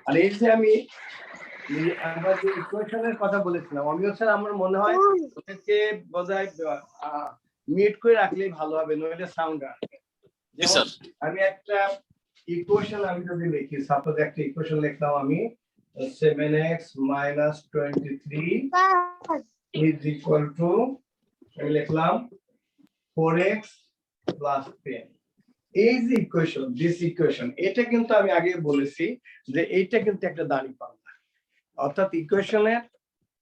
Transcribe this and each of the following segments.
আর এই যে আমি আমরা যে ইকুয়েশনের কথা বলেছিলাম, অমিয় স্যার আমার মনে হয় ওদেরকে বোধহয় মিট করে রাখলেই ভালো হবে, নইলে সাউন্ড আসবে। যেমন আমি একটা ইকুয়েশন আমি যদি লিখি, সাপোজ একটা ইকুয়েশন লিখলাম আমি 7x minus 23 is equal to আমি লিখলাম 4x plus 10। এই যে ইকুয়েশন, দিস ইকুয়েশন, এটা কিন্তু আমি আগে বলেছি যে এইটা কিন্তু একটা দাঁড়িপাল্লা, অর্থাৎ ইকুয়েশনের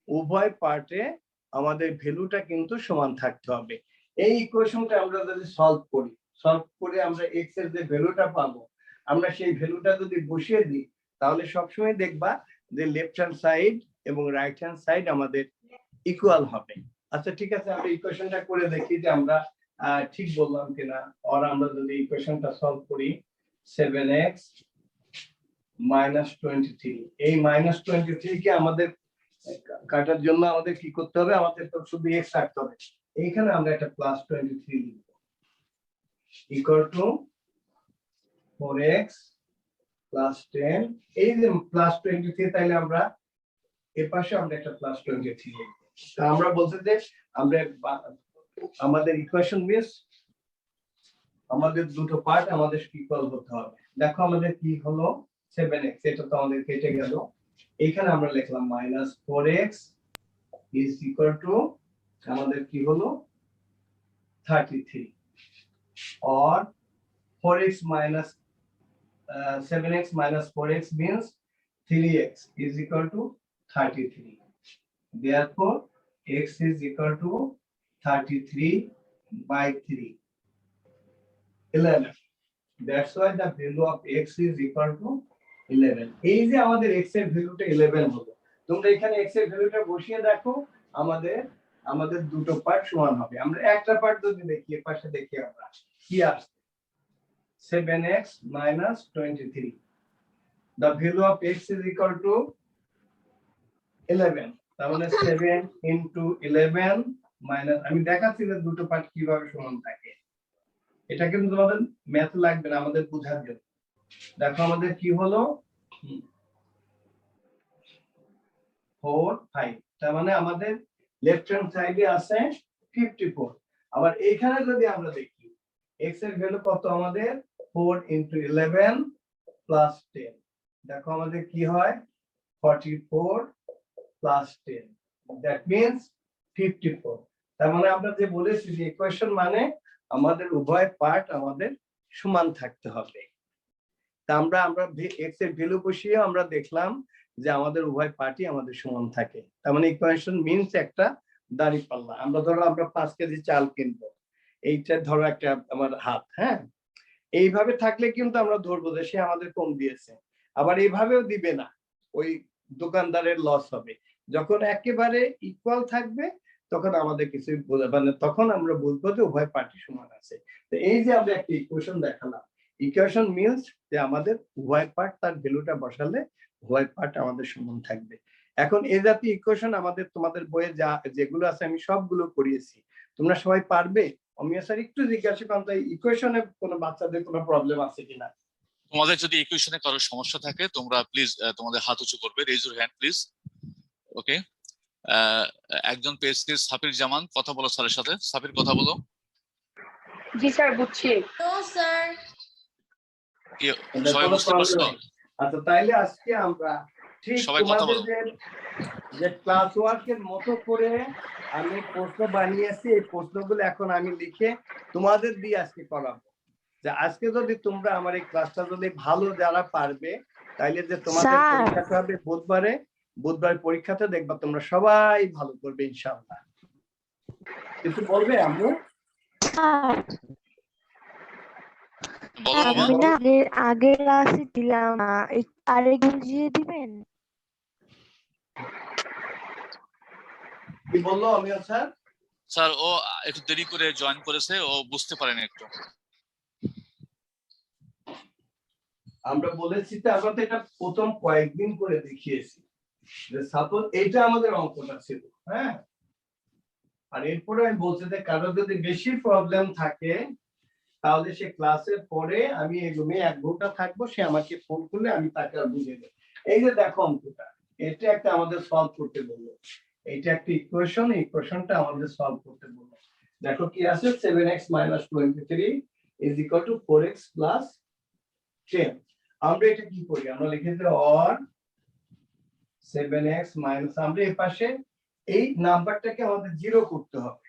উভয় পার্টে আমাদের ভ্যালুটা কিন্তু সমান থাকতে হবে। এই ইকুয়েশনটা আমরা যদি সলভ করে আমরা x এর যে ভ্যালুটা পাবো, আমরা সেই ভ্যালুটা যদি বসিয়ে দিই, তাহলে সবসময় দেখবা যে লেফট হ্যান্ড সাইড এবং রাইট হ্যান্ড সাইড আমাদের ইকুয়াল হবে। আচ্ছা ঠিক আছে, আমরা ইকুয়েশনটা করে দেখি যে আমরা ঠিক বললাম কিনা। আর আমরা যদি ইকুয়েশনটা সলভ করি 7x minus 23, এই -23 কে আমাদের কাটার জন্য আমাদের কি করতে হবে, আমাদের তো শুধু x রাখতে হবে। এইখানে আমরা একটা +23 লিখব ইকুয়াল টু 4x plus 10। এই যে +23, তাইলে আমরা এর পাশে আমরা একটা +23 লিখব। তা আমরা বলতে যে আমরা আমাদের ইকুয়েশন মিন্স আমাদের দুটো পার্ট আমাদের ইকুয়াল হতে হবে। দেখো আমাদের কি হলো 7x, এটা তো আমাদের কেটে গেল। এখানে আমরা লিখলাম -4x is equal to আমাদের কি হলো 33, or 4x minus 7x minus 4x means 3x is equal to 33. Therefore x is equal to 33 by 3, 11. That's why the value of x is equal to 11. এই যে আমাদের x এর ভ্যালুটা 11 হলো, তোমরা এখানে x এর ভ্যালুটা বসিয়ে দেখো, আমাদের দুটো পার্ট সমান হবে। আমরা একটা পার্ট যদি দেখি, এর পাশে দেখি আমরা কি আসছে 7x minus 23. The value of x is equal to 11. তার মানে 7 into 11 minus, আমি দেখাচ্ছি যে দুটো পার্ট কিভাবে সমান থাকে। এটা কিন্তু তোমাদের ম্যাথ লাগবে না, আমাদের বোঝার জন্য। দেখো আমাদের কি হলো 4 5, তার মানে আমাদের লেফট হ্যান্ড সাইডে আছে 54। আবার এইখানে যদি আমরা দেখি x এর ভ্যালু কত, আমাদের 4 into 11 plus 10। দেখো আমাদের কি হয় 44 plus 10, that means 54। তার মানে আমরা যে বলেছি যে ইকুয়েশন মানে আমাদের উভয় পার্ট আমাদের সমান থাকতে হবে। তা আমরা x এর ভ্যালু বসিয়ে আমরা দেখলাম যে আমাদের উভয় পার্টই আমাদের সমান থাকে। তার মানে ইকুয়েশন মিন্স একটা দাঁড়িপাল্লা। আমরা ধরো আমরা 5 কেজি চাল কিনবো, এইটা ধরো একটা আমার হাত, হ্যাঁ, এইভাবে থাকলে কিন্তু আমরা ধরবো যে সে আমাদের কম দিয়েছে। আবার এইভাবেও দিবে না, ওই দোকানদারের লস হবে। যখন একেবারে ইকুয়াল থাকবে তখন আমাদের কিছু মানে তখন আমরা বুঝবো যে উভয় পার্টি সমান আছে। তো এই যে আমরা একটা ইকুয়েশন দেখালাম, ইকুয়েশন মিন্স যে আমাদের উভয় পার্ট তার ভ্যালুটা বসালে উভয় পার্ট আমাদের সমান থাকবে। এখন এই জাতীয় ইকুয়েশন আমাদের তোমাদের বইয়ে যা যেগুলো আছে আমি সবগুলো করিয়েছি, তোমরা সবাই পারবে? অমিয় স্যার একটু জিজ্ঞাসা করুন তো, ইকুয়েশনে কোনো বাচ্চাদের কোনো প্রবলেম আছে কিনা? তোমাদের যদি ইকুয়েশনে কারো সমস্যা থাকে তোমরা প্লিজ তোমাদের হাত উঁচু করবে, রেজ ইউর হ্যান্ড প্লিজ। ওকে, একজন পেয়েছে সাফির জামান, কথা বলো স্যারের সাথে। সাফির কথা বলো। জি স্যার বুঝছি। No sir. কি সবাই বুঝতে পারছো? আচ্ছা তাইলে আজকে আমরা ঠিক তোমাদের যে ক্লাস ওয়ার্কের মতো করে আমি প্রশ্ন বানিয়েছি, এই প্রশ্নগুলো এখন আমি লিখে তোমাদের দিয়ে আজকে করাবো। যে আজকে যদি তোমরা আমার এই ক্লাসটা যদি ভালো যারা পারবে, তাইলে যে তোমাদের পরীক্ষাটা হবে বুধবার পরীক্ষাতে দেখবা তোমরা সবাই ভালো করবে ইনশাআল্লাহ। কিছু বলবে আম্মু? আমি না আগে ক্লাসে দিলাম না, আরেকদিন দিয়ে দিবেন? কি বললো অমিয় স্যার? স্যার ও একটু দেরি করে জয়েন করেছে, ও বুঝতে পারেনি একটু। আমরা বলেছি তো, আমরা তো এটা প্রথম কয়েকদিন করে দেখিয়েছি যে সাপোজ এইটা আমাদের অঙ্কটা ছিল, হ্যাঁ, আর এরপরে আমি বলছি যে কারো যদি বেশি প্রবলেম থাকে তাহলে সে ক্লাসের পরে আমি এই রুমে 1 ঘন্টা থাকবো, সে আমাকে ফোন করলে আমি তাকে আর বুঝিয়ে দেব। এই যে দেখো অঙ্কটা, এটা একটা আমাদের সলভ করতে বললো, এইটা একটা ইকুয়েশন, ইকুয়েশনটা আমাদের সলভ করতে বললো। দেখো কি আছে, 7x - 23 is equal to 4x plus 10। আমরা এটা কি করি, আমরা লিখেছি or 7x minus, আমরা এই পাশে এই নাম্বারটাকে আমাদের জিরো করতে হবে।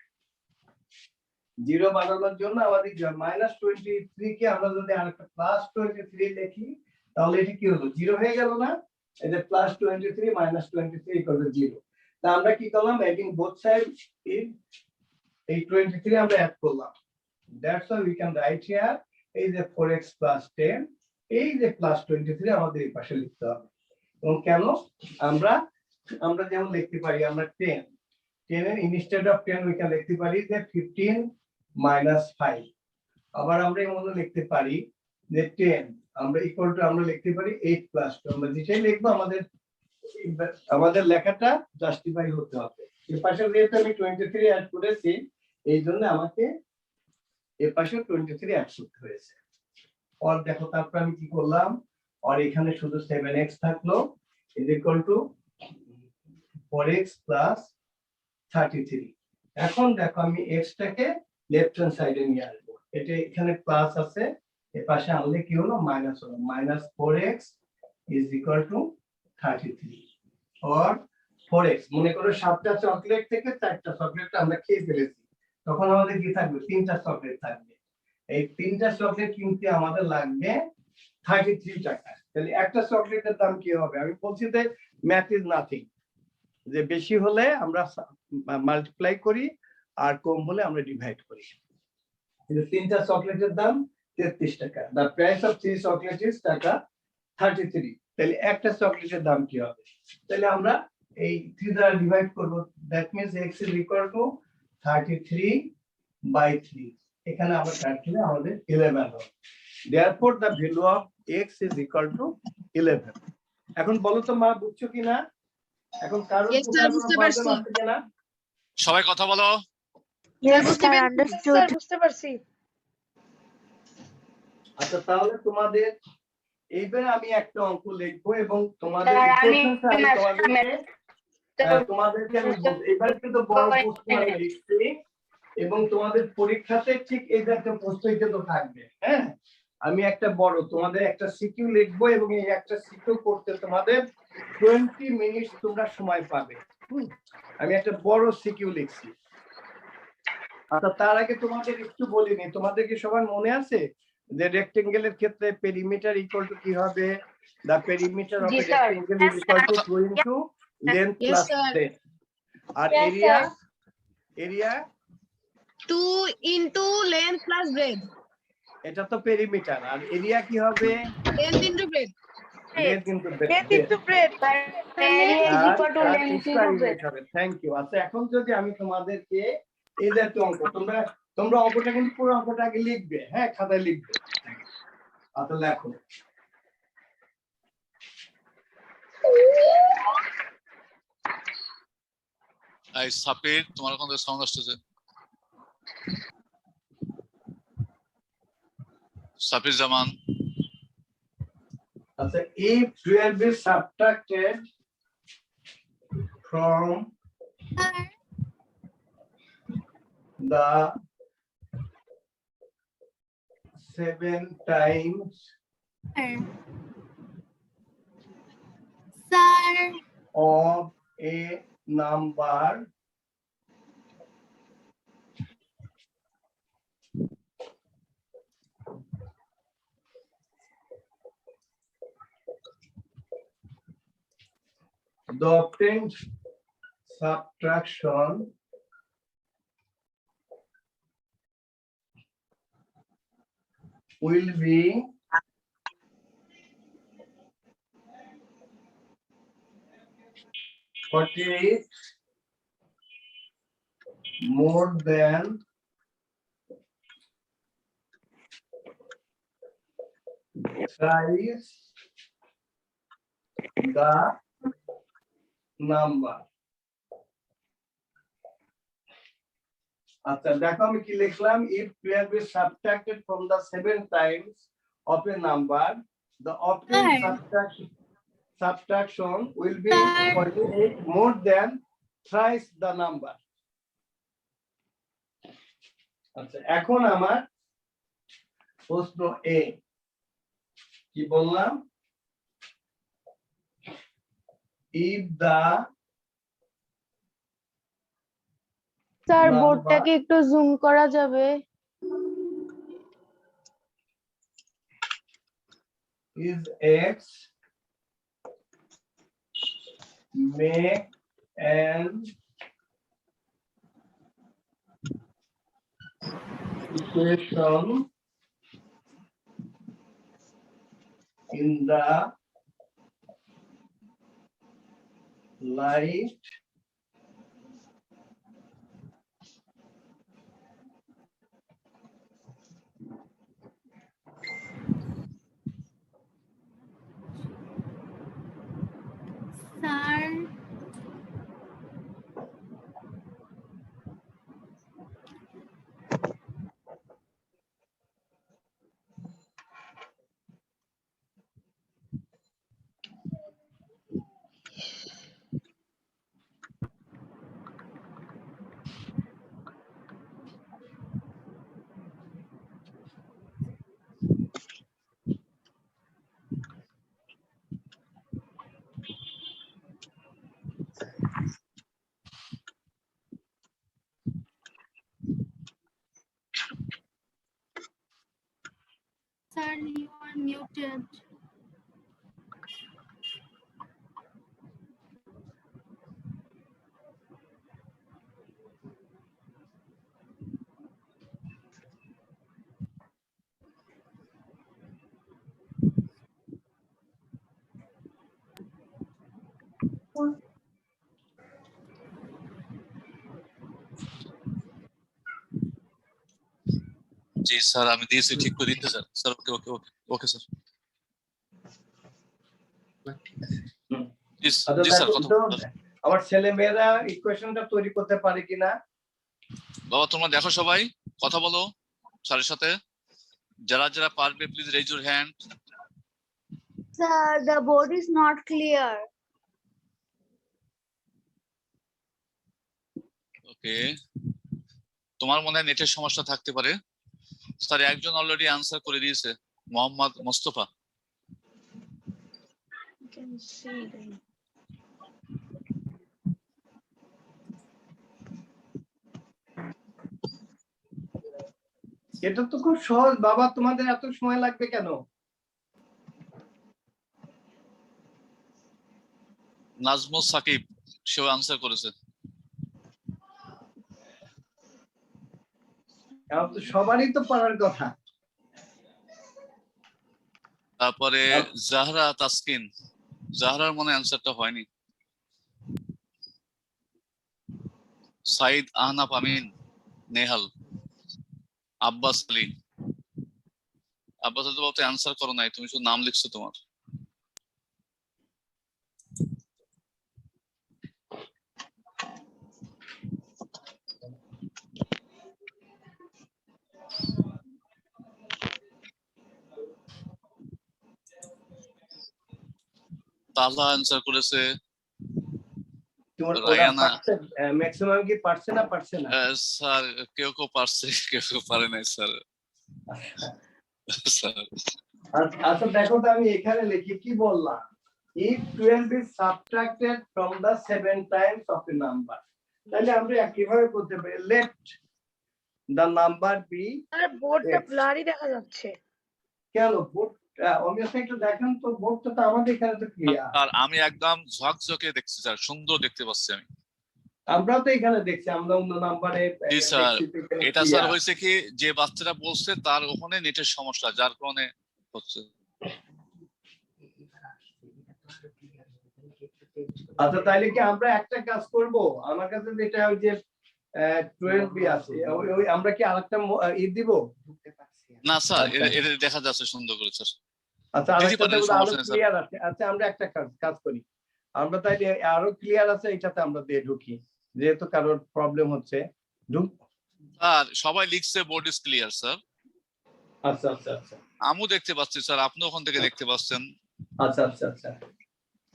জিরো বানানোর জন্য আমাদের -23 কে আমরা যদি আরেকটা +23 লিখি তাহলে এটা কি হলো, জিরো হয়ে গেল না? এই যে +23 - 23 = 0। তা আমরা কি করলাম, এগেইন বোথ সাইড এই 23 আমরা অ্যাড করলাম। That's why we can write here এই যে 4x + 10, এই যে +23 আমাদের এই পাশে লিখতে হবে। এবং কেন, আমরা যেমন লিখতে পারি, আমরা 10 এর ইনস্টেড অফ 10 উই ক্যান লিখতে পারি যে 15 - 5। আবার আমরা এই মনে লিখতে পারি যে 10 আমরা ইকুয়াল টু আমরা লিখতে পারি 8 + 2। আমরা যেটাই লিখবো আমাদের লেখাটা জাস্টিফাই হতে হবে। এই পাশে যেহেতু আমি 23 অ্যাড করেছি, এই জন্য আমাকে এই পাশে 23 অ্যাড করতে হয়েছে। আর দেখো তারপর আমি কি করলাম, আর এখানে শুধু 7x থাকলো is equal two 4x plus 33। এখন দেখো আমি x টাকে লেফট হ্যান্ড সাইডে নিয়ে আসবো, এটা এখানে প্লাস আছে, এর পাশে আনলে কি হলো, মাইনাস হলো, -4x is equal to 33। or 4x, মনে করো 7টা চকলেট থেকে 4টা চকলেট আমরা খেয়ে ফেলেছি, তখন আমাদের কি থাকবে, 3টা চকলেট থাকবে। এই 3টা চকলেট কিনতে আমাদের লাগবে 33 টাকা। তাহলে একটা চকলেটের দাম কি হবে, আমি বলছি যে ম্যাথ ইজ নাথিং, যে বেশি হলে আমরা মাল্টিপ্লাই করি আর কম হলে আমরা ডিভাইড করি। কিন্তু 3টা চকলেটের দাম 33 টাকা, the price of 3 chocolate is টাকা 33। তাহলে একটা চকলেটের দাম কি হবে, তাহলে আমরা এই 3 দ্বারা ডিভাইড করব, that means x is equal two 33/3। এখানে আমরা কাটলে আমাদের 11 হবে। Therefore the value of x is equal two 11। এখন বলো তো মা, বুঝছো কিনা? এখন কারণ সবাই কথা বলো। Yes, sir, understood. বুঝতে পারছি। আচ্ছা, তাহলে তোমাদের এইবার আমি একটা অঙ্ক লিখবো এবং তোমাদের তোমাদেরকে আমি এবার কিন্তু বড় প্রশ্ন আমি লিখছি এবং তোমাদের পরীক্ষাতে ঠিক এই একটা প্রশ্নই কিন্তু থাকবে। হ্যাঁ, আমি একটা বড় তোমাদের একটা সিকিউ লিখবো এবং এই একটা সিকিউ করতে তোমাদের 20 মিনিট তোমরা সময় পাবে। আমি একটা বড় সিকিউ লিখছি। আচ্ছা, তার আগে তোমাদের একটু বলিনি, তোমাদের কি সবার মনে আছে যে রেক্টেঙ্গেলের ক্ষেত্রে পেরিমিটার ইকুয়াল টু কি হবে, the perimeter of a rectangle is equal to 2 into length plus breadth. আর area 2 into length plus breadth. এটা তো পেরিমিটার, আর এরিয়া কি হবে, Length into breadth. Length into Length into breadth. Area is equal to length into breadth. Thank you. আচ্ছা, এখন যদি আমি তোমাদেরকে এই যে একটা অঙ্ক, তোমরা অঙ্কটা কিন্তু পুরো অঙ্কটা আগে লিখবে, হ্যাঁ খাতায় লিখবে। আচ্ছা লেখো। এই সাপির, তোমার কোন সাউন্ড আসছে? সাপির জামান। আচ্ছা, if 12 is subtracted from the 7 times Sir. of a number, the obtained subtraction will be more than thrice the number. আচ্ছা দেখো আমি কি লিখলাম, if 12 is subtracted from the 7 times of a number, the obtained subtraction, subtraction will be 48 more than thrice the number. আচ্ছা, এখন আমার প্রশ্ন এ কি বললাম? if the স্যার number বোর্ডটাকে একটু জুম করা যাবে? is x, make an equation in the light sir Sir, you are muted. G sir, আমি দিয়েছি, ঠিক করে দিতে স্যার। স্যার ওকে ওকে ওকে ওকে স্যার। জি জি স্যার, কথা আমার ছেলে মেয়েরা ইকুয়েশনটা তৈরি করতে পারে কিনা? বাবা তোমরা দেখো, সবাই কথা বলো স্যারের সাথে। যারা যারা পারবে please raise your hand. Sir, the board is not clear. Okay, তোমার মনে হয় নেটের সমস্যা থাকতে পারে। স্যার একজন অলরেডি আনসার করে দিয়েছে, Mohammad Mostafa. You can see them. এটা তো খুব সহজ বাবা, তোমাদের এত সময় লাগবে কেন? নাজমুস সাকিব, সেও আনসার করেছে। এখন তো সবারই তো পারার কথা। তারপরে জাহরা তাসকিন, জাহরার মনে আনসারটা হয়নি। সাইদ আহনাফ আমিন, নেহাল, আব্বাস আলী। আব্বাস আলী বলতে আনসার করো নাই, তুমি শুধু নাম লিখছো তোমার। তাহলা আনসার করেছে। তোমার রায়ানা, ম্যাক্সিমাম কি পারছে না পারছে না? স্যার কেউ কেউ পারছে, কেউ কেউ পারে নাই স্যার। স্যার আচ্ছা দেখো তো, আমি এখানে লিখি কি বললাম, if 12 is subtracted from the 7 times of a number, তাহলে আমরা কিভাবে করতে পারি? let the number be, sir বোর্ডটা X. ব্লারি দেখা যাচ্ছে। কেন বোর্ড অবভিয়াসলি একটু দেখেন তো, বোর্ডটা তো আমাদের এখানে তো ক্লিয়ার। আর আমি একদম ঝকঝকে দেখছি স্যার, সুন্দর দেখতে পাচ্ছি আমি। আমরা তো এখানে দেখছি, আমরা অন্য নাম্বারে জি স্যার, এটা স্যার হয়েছে কি, যে বাচ্চারা বলছে তার ওখানে নেটের সমস্যা, যার কারণে হচ্ছে। আচ্ছা তাইলে কি আমরা একটা কাজ করব? আমার কাছে যেটা ওই যে 12 বি আছে, ওই আমরা কি আরেকটা দিব? না স্যার, এটা দেখা যাচ্ছে সুন্দর করে স্যার। আচ্ছা আরেকটা আরো ক্লিয়ার আছে। আচ্ছা আমরা একটা কাজ করি, আমরা তাইলে আরো ক্লিয়ার আছে এটাতে আমরা দিয়ে ঢুকি, যেহেতু কারোর প্রবলেম হচ্ছে। স্যার সবাই লিখছে বোর্ড ইজ ক্লিয়ার স্যার। আচ্ছা আচ্ছা আচ্ছা, আমিও দেখতে পাচ্ছি স্যার, আপনি ওখান থেকে দেখতে পাচ্ছেন। আচ্ছা আচ্ছা আচ্ছা।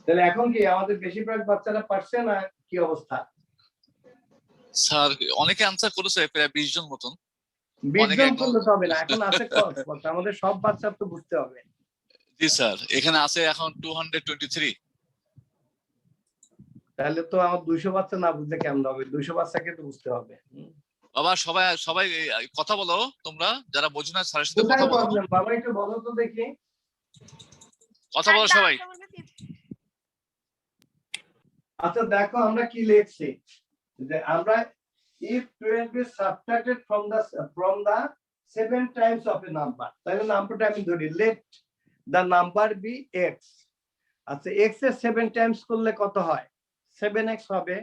তাহলে এখন কি আমাদের বেশিরভাগ বাচ্চারা পারছে না কি অবস্থা? স্যার অনেকে আনসার করেছে, প্রায় 20 জন মতন। 20 অনেকে জন একদম- করলে তো হবে না, এখন আছে কত? আমাদের সব বাচ্চার তো বুঝতে হবে। জি স্যার, এখানে আছে এখন 223। তাহলে তো আমার 200 বাচ্চা না বুঝলে কেমন হবে? 200 বাচ্চাকে তো বুঝতে হবে। বাবা সবাই সবাই কথা বলো, তোমরা যারা বোঝো না স্যারের সাথে কোথায় কথা বলো, প্রবলেম বাবা, একটু বলো তো দেখি। কথা বলো সবাই। আচ্ছা দেখো আমরা কি লিখছি, যে আমরা if 12 is subtracted from the 7 times of a number, তাহলে নাম্বারটা আমি ধরি let the number be x। আচ্ছা x এর 7 টাইমস করলে কত হয়? 7x হবে।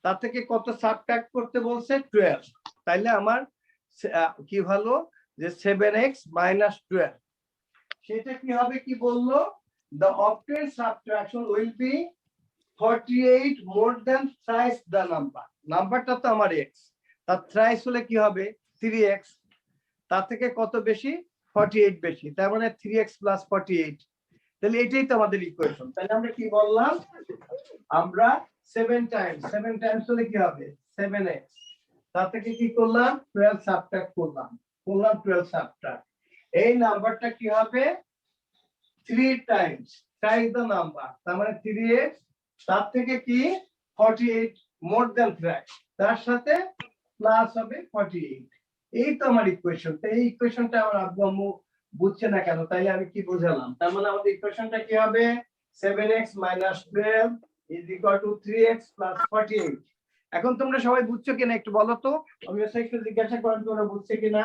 তার থেকে কত সাবট্রাক্ট করতে বলছে? 12। তাইলে আমার কি হলো যে 7x minus 12, সেটা কি হবে কি বললো? the obtained subtraction will be 48 more than thrice the number। নাম্বারটা তো আমার x, তার thrice হলে কি হবে? 3x। তার থেকে কত বেশি? 48 বেশি, তার মানে 3x plus 48। তাহলে এটাই তো আমাদের ইকুয়েশন। তাহলে আমরা কি বললাম? আমরা 7 টাইমস হলে কি হবে? 7x। তার থেকে কি করলাম? 12 সাবট্রাক্ট করলাম 12 সাবট্রাক্ট। এই নাম্বারটা কি হবে? 3 টাইমস thrice the number, তার মানে 3x। তার থেকে কি 48 মোর দ্যান thrice, তার সাথে প্লাস হবে 48। এই তো আমার ইকুয়েশন। তো এই ইকুয়েশনটা আমার আব্বু আম্মু বুঝছে না কেন? তাইলে আমি কি বোঝালাম? তার মানে আমাদের ইকুয়েশনটা কি হবে? 7x minus 12 is equal to 3x plus 48। এখন তোমরা সবাই বুঝছো কিনা একটু বলো তো, আমি একটু জিজ্ঞাসা করেন তোমরা বুঝছো কিনা।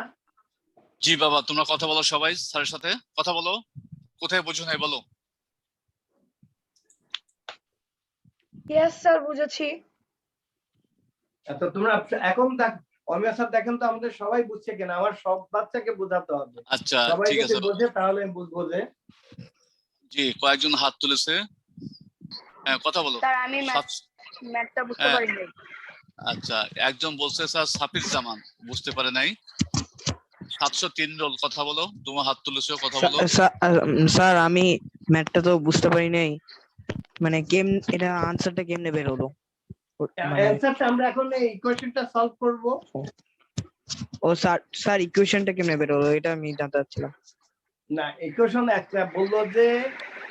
জি বাবা, তোমরা কথা বলো সবাই, স্যারের সাথে কথা বলো, কোথায় বোঝো নাই বলো। ইয়েস স্যার, বুঝেছি। আচ্ছা তোমরা এখন অমিয়া স্যার দেখেন তো আমাদের সবাই বুঝছে কিনা, আমার সব বাচ্চাকে বোঝাতে হবে। আচ্ছা সবাই ঠিক যদি আছে, বোঝে তাহলে আমি বুঝবো যে জি কয়েকজন হাত তুলেছে। হ্যাঁ কথা বলো। স্যার আমি সাত- ম্যাথটা বুঝতে হ্যাঁ। পারিনি। আচ্ছা একজন বলছে স্যার সাফির জামান বুঝতে পারে নাই। 703 রোল কথা বলো, তোমার হাত তুলেছো, কথা বলো। স্যার আমি ম্যাথটা তো বুঝতে পারি নাই, মানে এটা আনসারটা কেমনে বের হলো? মানে অ্যানসারটা আমরা এখন এই ইকুয়েশনটা সলভ করব। ও স্যার ইকুয়েশনটা কেমনে বের হলো এটা আমি জানতে চাচ্ছিলাম। না ইকুয়েশন একটা বললো যে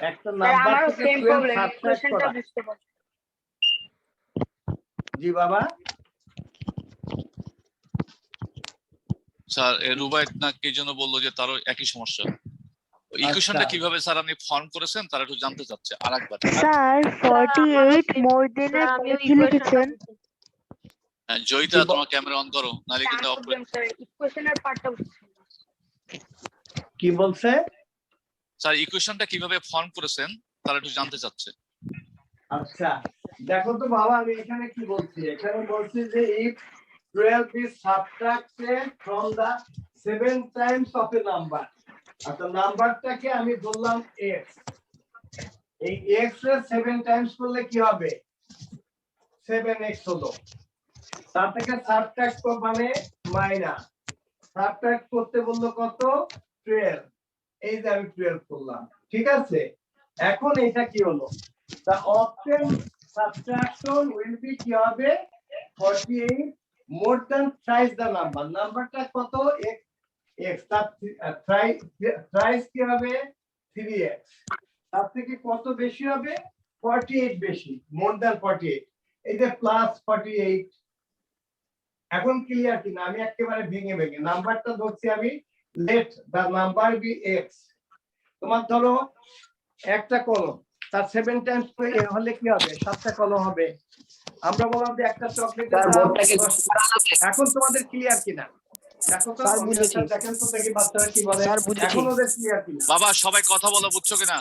একটা স্যার নাম্বার আমারও থেকে সেম 12 প্রবলেম, সাবট্রাক্ট ইকুয়েশনটা করা। বুঝতে পারি। জি বাবা। স্যার রুবাইত না কি জন্য বললো যে তারও একই সমস্যা। ইকুয়েশনটা কিভাবে স্যার আপনি ফর্ম করেছেন তারা একটু জানতে চাচ্ছে আরেকবার। স্যার 48 মোর দেন এর আমিও পরে কি লিখেছেন? জয়িতা তোমার ক্যামেরা অন করো, নাহলে কিন্তু অফ করে। স্যার ইকুয়েশনের পার্টটা বুঝছি না। কি বলছে? স্যার ইকুয়েশনটা কিভাবে ফর্ম করেছেন তারা একটু জানতে চাচ্ছে। আচ্ছা দেখো তো বাবা, আমি এখানে কি বলছি? এখানে বলছি যে if 12 is subtracted from the 7 times of a number, আচ্ছা নাম্বারটাকে আমি বললাম x, এই x এর 7 টাইমস করলে কি হবে? 7x হলো। তার থেকে সাবট্রাক্ট মানে মাইনাস, সাবট্রাক্ট করতে বললো কত? 12। এই যে আমি 12 করলাম, ঠিক আছে। এখন এটা কি হলো? the obtained subtraction will be কি হবে? 48 more than thrice the number। নাম্বারটা কত? x তার thrice কি হবে? 3x। তার থেকে কত বেশি হবে? 48 বেশি, more than 48। এই যে প্লাস 48। এখন ক্লিয়ার কিনা? আমি একেবারে ভেঙে ভেঙে নাম্বারটা ধরছি আমি let the number be x। তোমার ধরো একটা কলম, তার 7 টাইমস হলে কি হবে? 7টা কলম হবে। আমরা বললাম যে একটা চকলেটের দাম 10 টাকা। এখন তোমাদের ক্লিয়ার কিনা দেখো তো। স্যার বুঝেছি। দেখেন তো দেখি বাচ্চারা কি বলে। স্যার বুঝেছি। এখন ওদের ক্লিয়ার কিনা? বাবা সবাই কথা বলো, বুঝছো কিনা?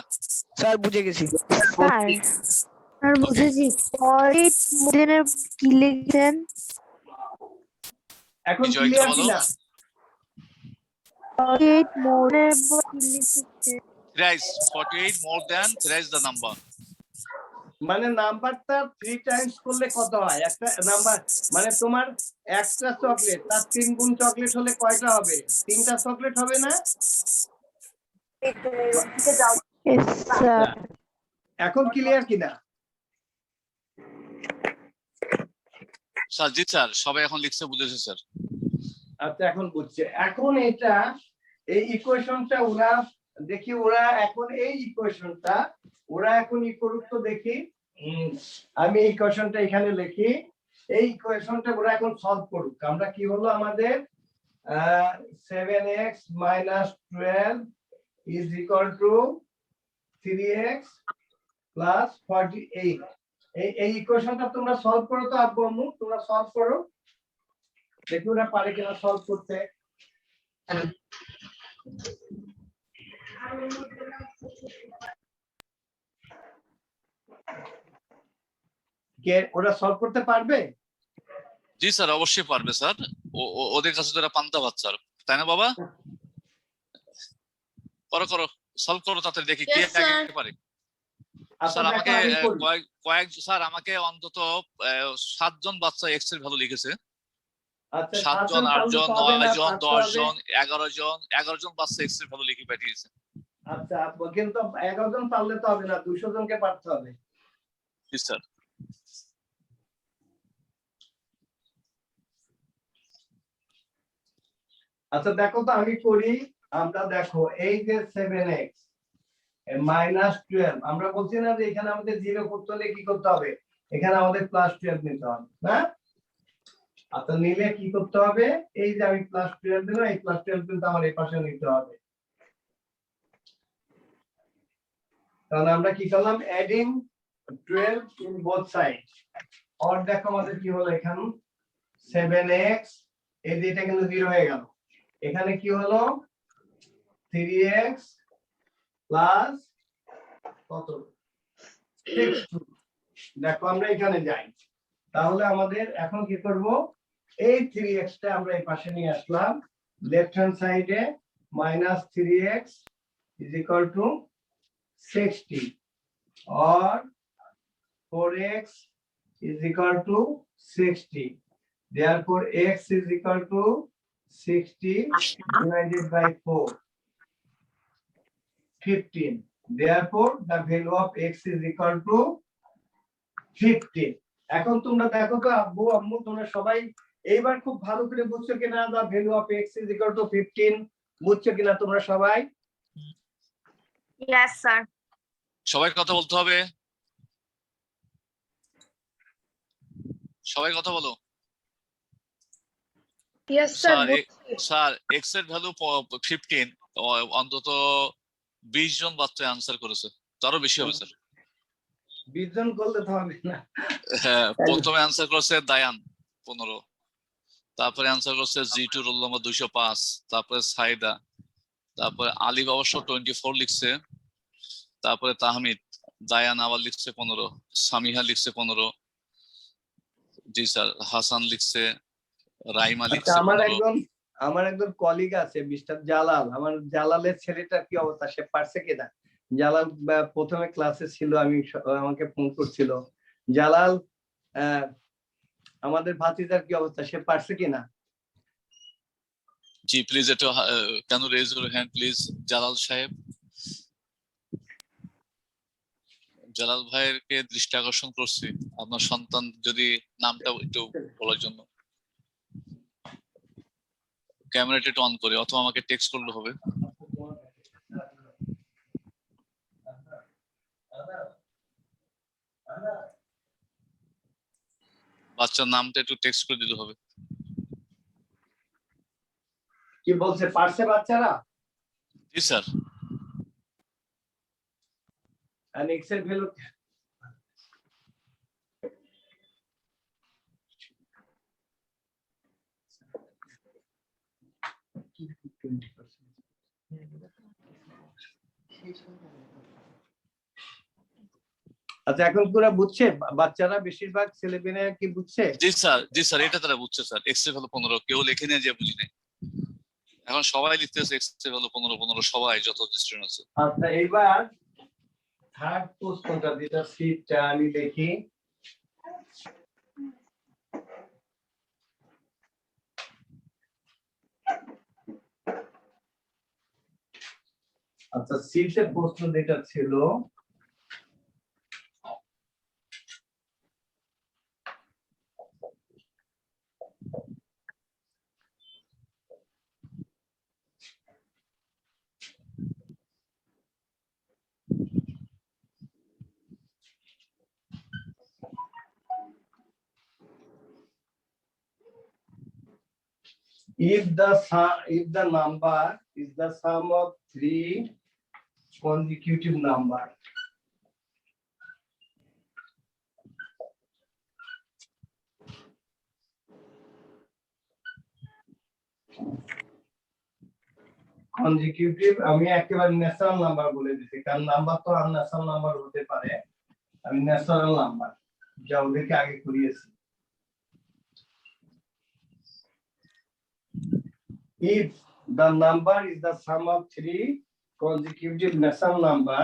স্যার বুঝে গেছি। স্যার বুঝেছি। 48 মোর দেন এর কি লিখেছেন? এখন জয়িতা ক্লিয়ার বলো। কিনা? 48 মোর দেন এর পর কি লিখেছেন? thrice 48 more than thrice the number। মানে নাম্বারটা 3 টাইমস করলে কত হয়? একটা নাম্বার মানে তোমার একটা চকলেট, তার 3 গুণ চকলেট হলে কয়টা হবে? 3টা চকলেট হবে না? Yes, sir. এখন ক্লিয়ার কিনা? স্যার জি স্যার, সবাই এখন লিখছে, বুঝেছে স্যার। আচ্ছা এখন বুঝছে। এখন এটা এই ইকুয়েশনটা ওরা দেখি, ওরা এখন এই ইকুয়েশনটা ওরা এখন ই করুক তো দেখি। আমি এই ইকুয়েশনটা এখানে লিখি, এই ইকুয়েশনটা ওরা এখন সলভ করুক। আমরা কি হলো আমাদের 7x - 12 is equal to 3x plus 48। এই ইকুয়েশনটা তোমরা সলভ করো তো আব্বু আম্মু, তোমরা সলভ করো দেখি ওরা পারে কিনা সলভ করতে। কে ওরা সলভ করতে পারবে? জি স্যার, অবশ্যই পারবে স্যার। ওদের কাছে তো এরা পান্তা ভাত স্যার, তাই না বাবা? করো করো, সলভ করো তাড়াতাড়ি, দেখি কে Yes, sir. আগে পারে। আচ্ছা স্যার দেখো আমাকে আমি করি। কয়েক স্যার আমাকে অন্তত 7 জন বাচ্চা এক্স এর ভ্যালু লিখেছে। আচ্ছা 7 জন, 8 পারলে জন, তো হবে 9 না, জন, পারতে 10 হবে। জন, 11 জন বাচ্চা এক্স এর ভ্যালু লিখে পাঠিয়েছে। আচ্ছা কিন্তু 11 জন পারলে তো হবে না, 200 জনকে পারতে হবে। জি স্যার। আচ্ছা দেখো তো আমি করি। আমরা দেখো এই যে 7x - 12, আমরা বলছি না যে এখানে আমাদের 0 করতে হলে কি করতে হবে, এখানে আমাদের +12 নিতে হবে না? আচ্ছা নিলে কি করতে হবে, এই যে আমি +12 দিলাম, এই +12 কিন্তু আমার এই পাশে নিতে হবে। তাহলে আমরা কি করলাম, অ্যাডিং 12 ইন বোথ সাইড। আর দেখো আমাদের কি হলো, এখানে 7x, এই যে এটা কিন্তু 0 হয়ে গেল। এখানে কি হলো 3x প্লাস কত 6। দেখো আমরা এখানে যাই, তাহলে আমাদের এখন কি করব, এই 3x টা আমরা এই পাশে নিয়ে আসলাম, লেফট হ্যান্ড সাইডে -3x is equal to 60 or 4x is equal to 60. Therefore x is equal to 60 divided by 4, 15. Therefore the value of x is equal to 15. এখন তোমরা দেখো তো আব্বু আম্মু তোমরা সবাই এইবার খুব ভালো করে বুঝছো কিনা, the value of x is equal to 15 বুঝছো কিনা তোমরা সবাই? Yes, sir. সবাই কথা বলতে হবে, সবাই কথা বলো। Yes, sir. স্যার এক্স এর ভ্যালু 15, অন্তত 20 জন বাচ্চা আনসার করেছে, তারও বেশি হবে স্যার। 20 জন করলে তো হবে না। হ্যাঁ, প্রথমে আনসার করেছে দায়ান 15, তারপরে আনসার করছে জি2 রোল নম্বর 205, তারপরে সাইদা, তারপরে আলিফ অবশ্য 24 লিখছে, তারপরে তাহমিদ, দায়ান আবার লিখছে 15, সামিহা লিখছে 15, জি স্যার, হাসান লিখছে, রাইমা আচ্ছা লিখছে 15। আমার একজন কলিগ আছে মিস্টার জালাল, আমার জালালের ছেলেটার কি অবস্থা, সে পারছে কিনা? জালাল প্রথমে ক্লাসে ছিল, আমাকে ফোন করছিল, জালাল আমাদের ভাতিজার কি অবস্থা, সে পারছে কিনা? জি প্লিজ, এটা can you raise your hand please, Jalal সাহেব। জালাল ভাইয়েরকে দৃষ্টি আকর্ষণ করছি, আপনার সন্তান যদি নামটা একটু বলার জন্য। ক্যামেরাটা একটু অন করে অথবা আমাকে টেক্সট করলে হবে। বাচ্চার নামটা একটু টেক্সট করে দিতে হবে। কি বলছে, পারছে বাচ্চারা? জি স্যার। and x এর ভ্যালু আচ্ছা এখন পুরো বুঝছে বাচ্চারা, বেশিরভাগ ছেলেমেয়েরা কি বুঝছে? জি স্যার, জি স্যার, এটা তারা বুঝছে স্যার। এক্স এর ভ্যালু 15, কেউ লেখে না যে বুঝি নাই, এখন সবাই লিখতেছে এক্স এর ভ্যালু 15, সবাই যত স্টুডেন্ট আছে। আচ্ছা এবার থার্ড প্রশ্নটা, যেটা সিটটা আমি দেখি। আচ্ছা সিটের প্রশ্ন যেটা ছিল, if the number is the sum of 3 consecutive number, consecutive আমি একেবারে ন্যাচারাল নাম্বার বলে দিছি, কারণ নাম্বার তো আনন্যাচারাল নাম্বার হতে পারে, আমি ন্যাচারাল নাম্বার যা ওদেরকে আগে করিয়েছি। If the number is the sum of 3 consecutive natural number,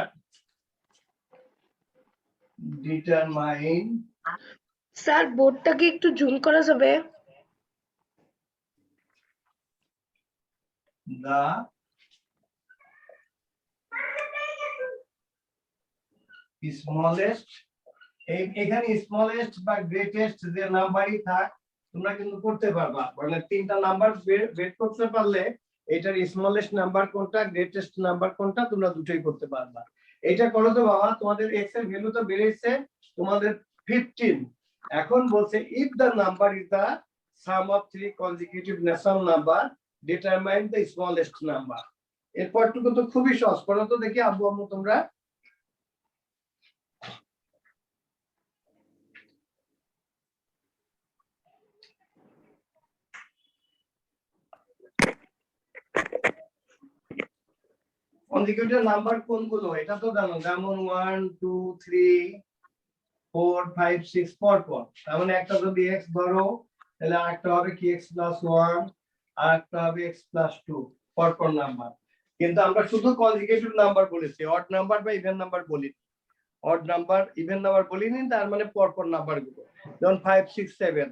determine sir বোর্ডটাকে একটু জুম করা যাবে? the smallest, এখানে smallest বা greatest যে নাম্বারই থাক তোমরা কিন্তু করতে পারবা, মানে তিনটা নাম্বার বের করতে পারলে এটার স্মলেস্ট নাম্বার কোনটা, গ্রেটেস্ট নাম্বার কোনটা, তোমরা দুটোই করতে পারবা। এটা করো তো বাবা, তোমাদের x এর ভ্যালু তো বেড়েছে তোমাদের 15। এখন বলছে if the number is the sum of 3 consecutive natural number, determine the smallest number। এরপরটুকু তো খুবই সহজ, করো তো দেখি আব্বু আম্মু তোমরা। consecutive নাম্বার কোনগুলো এটা তো জানো, যেমন 1 2 3 4 5 6 পর পর, তার মানে একটা যদি x ধরো তাহলে আরেকটা হবে কি x + 1, আরেকটা হবে x + 2 পর পর নাম্বার। কিন্তু আমরা শুধু consecutive নাম্বার বলেছি, অড নাম্বার বা ইভেন নাম্বার বলিনি। অড নাম্বার ইভেন নাম্বার বলিনি, তার মানে পর পর নাম্বারগুলো, যেমন 5 6 7,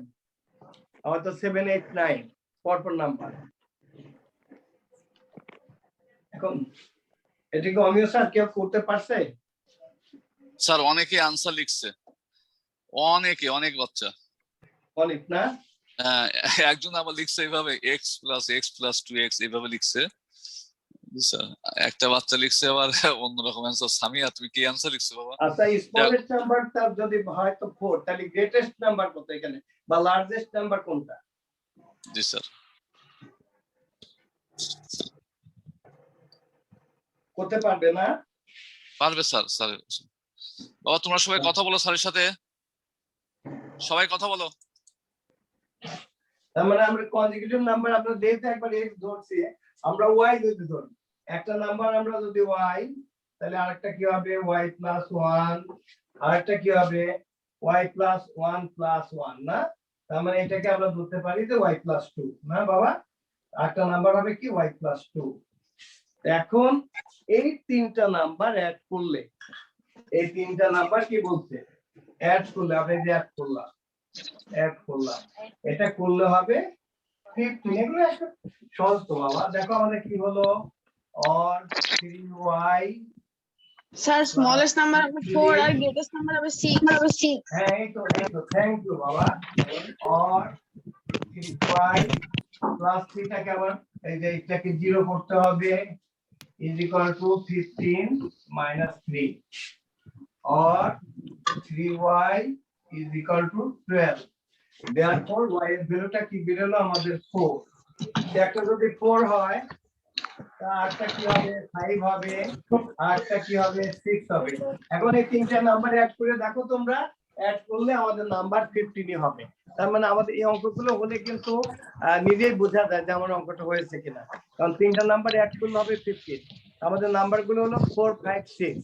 আবার তো 7 8 9 পর পর নাম্বার। এখন এটাকে অমিয় স্যার কেউ করতে পারছে? স্যার অনেকে আনসার লিখছে, অনেক বাচ্চা, অনেক না? একজন আবার লিখছে এইভাবে x + 2x এইভাবে লিখছে। স্যার একটা বাচ্চা লিখছে আবার অন্যরকম অ্যান্সার। সামিয়া তুমি কি অ্যান্সার লিখছো বাবা? আচ্ছা, স্মলেস্ট নাম্বারটা যদি হয় তো 4, তাহলে গ্রেটেস্ট নাম্বার কত এখানে, বা লার্জেস্ট নাম্বার কোনটা? জি স্যার। করতে পারবে না? পারবে স্যার। বাবা তোমরা সবাই কথা বলো স্যারের সাথে, সবাই কথা বলো। তার মানে আমরা কনজিকিউটিভ নাম্বার আমরা দেখতে একবার x ধরছি, আমরা y যদি ধরি, একটা নাম্বার আমরা যদি y, তাহলে আরেকটা কি হবে y + 1, আরেকটা কি হবে y + 1 + 1 না? তার মানে এটাকে আমরা ধরতে পারি যে y + 2 না বাবা? আরেকটা নাম্বার হবে কি y + 2। এখন এই তিনটা নাম্বার অ্যাড করলে, এই তিনটা নাম্বার কি বলছে অ্যাড করলে, আমরা যে অ্যাড করলাম এটা করলে হবে 15। এগুলো একটা সহজ তো বাবা। দেখো আমাদের কি হলো, or 3y, sir smallest number হবে 4 আর গ্রেটেস্ট নাম্বার হবে 6। হ্যাঁ এই তো থ্যাংক ইউ বাবা, or 3y প্লাস 3 টাকে আবার এই যে এটাকে 0 করতে হবে, is equal to 15 minus 3, or 3y is equal to 12। therefore y এর ভ্যালুটা কি বেরোলো আমাদের 4। একটা যদি 4 হয় আরেকটা কি হবে 5 হবে, আরেকটা কি হবে 6 হবে। এখন এই তিনটা নাম্বার অ্যাড করে দেখো তোমরা, অ্যাড করলে আমাদের নাম্বার 15 হবে। তার মানে আমাদের এই অঙ্কগুলো হলে কিন্তু নিজেই বোঝা যায় যে আমার অঙ্কটা হয়েছে কিনা, কারণ তিনটা নাম্বার অ্যাড করলে হবে 15। আমাদের নাম্বারগুলো হলো 4 5 6,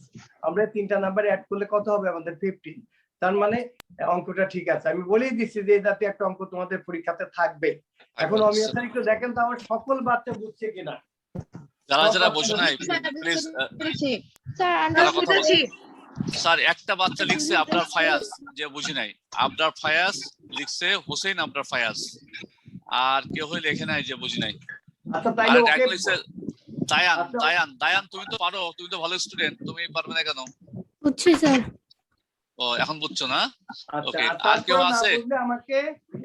আমরা তিনটা নাম্বার অ্যাড করলে কত হবে আমাদের 15। তার মানে অঙ্কটা ঠিক আছে। আমি বলেই দিচ্ছি যে এই জাতীয় একটা অঙ্ক তোমাদের পরীক্ষাতে থাকবে। এখন অমিয় স্যার একটু দেখেন তো আমার সকল বাচ্চা বুঝছে কিনা। যারা বোঝে নাই প্লিজ স্যার আন্ডারস্টুড বুঝেছি। স্যার একটা বাচ্চা লিখছে আবরার ফায়াজ, যে বুঝি নাই। আবরার ফায়াজ লিখছে, হোসেন আবরার ফায়াজ, আর কেউ হই লেখে নাই যে বুঝি নাই। আচ্ছা তাইলে ওকে লিখছে দায়ান তুমি তো পারো, তুমি তো ভালো স্টুডেন্ট, তুমি পারবে না কেন? বুঝছি স্যার। ও এখন বুঝছো না? আচ্ছা, ওকে, আর আর কেউ তারপর না আছে? বুঝলে আমাকে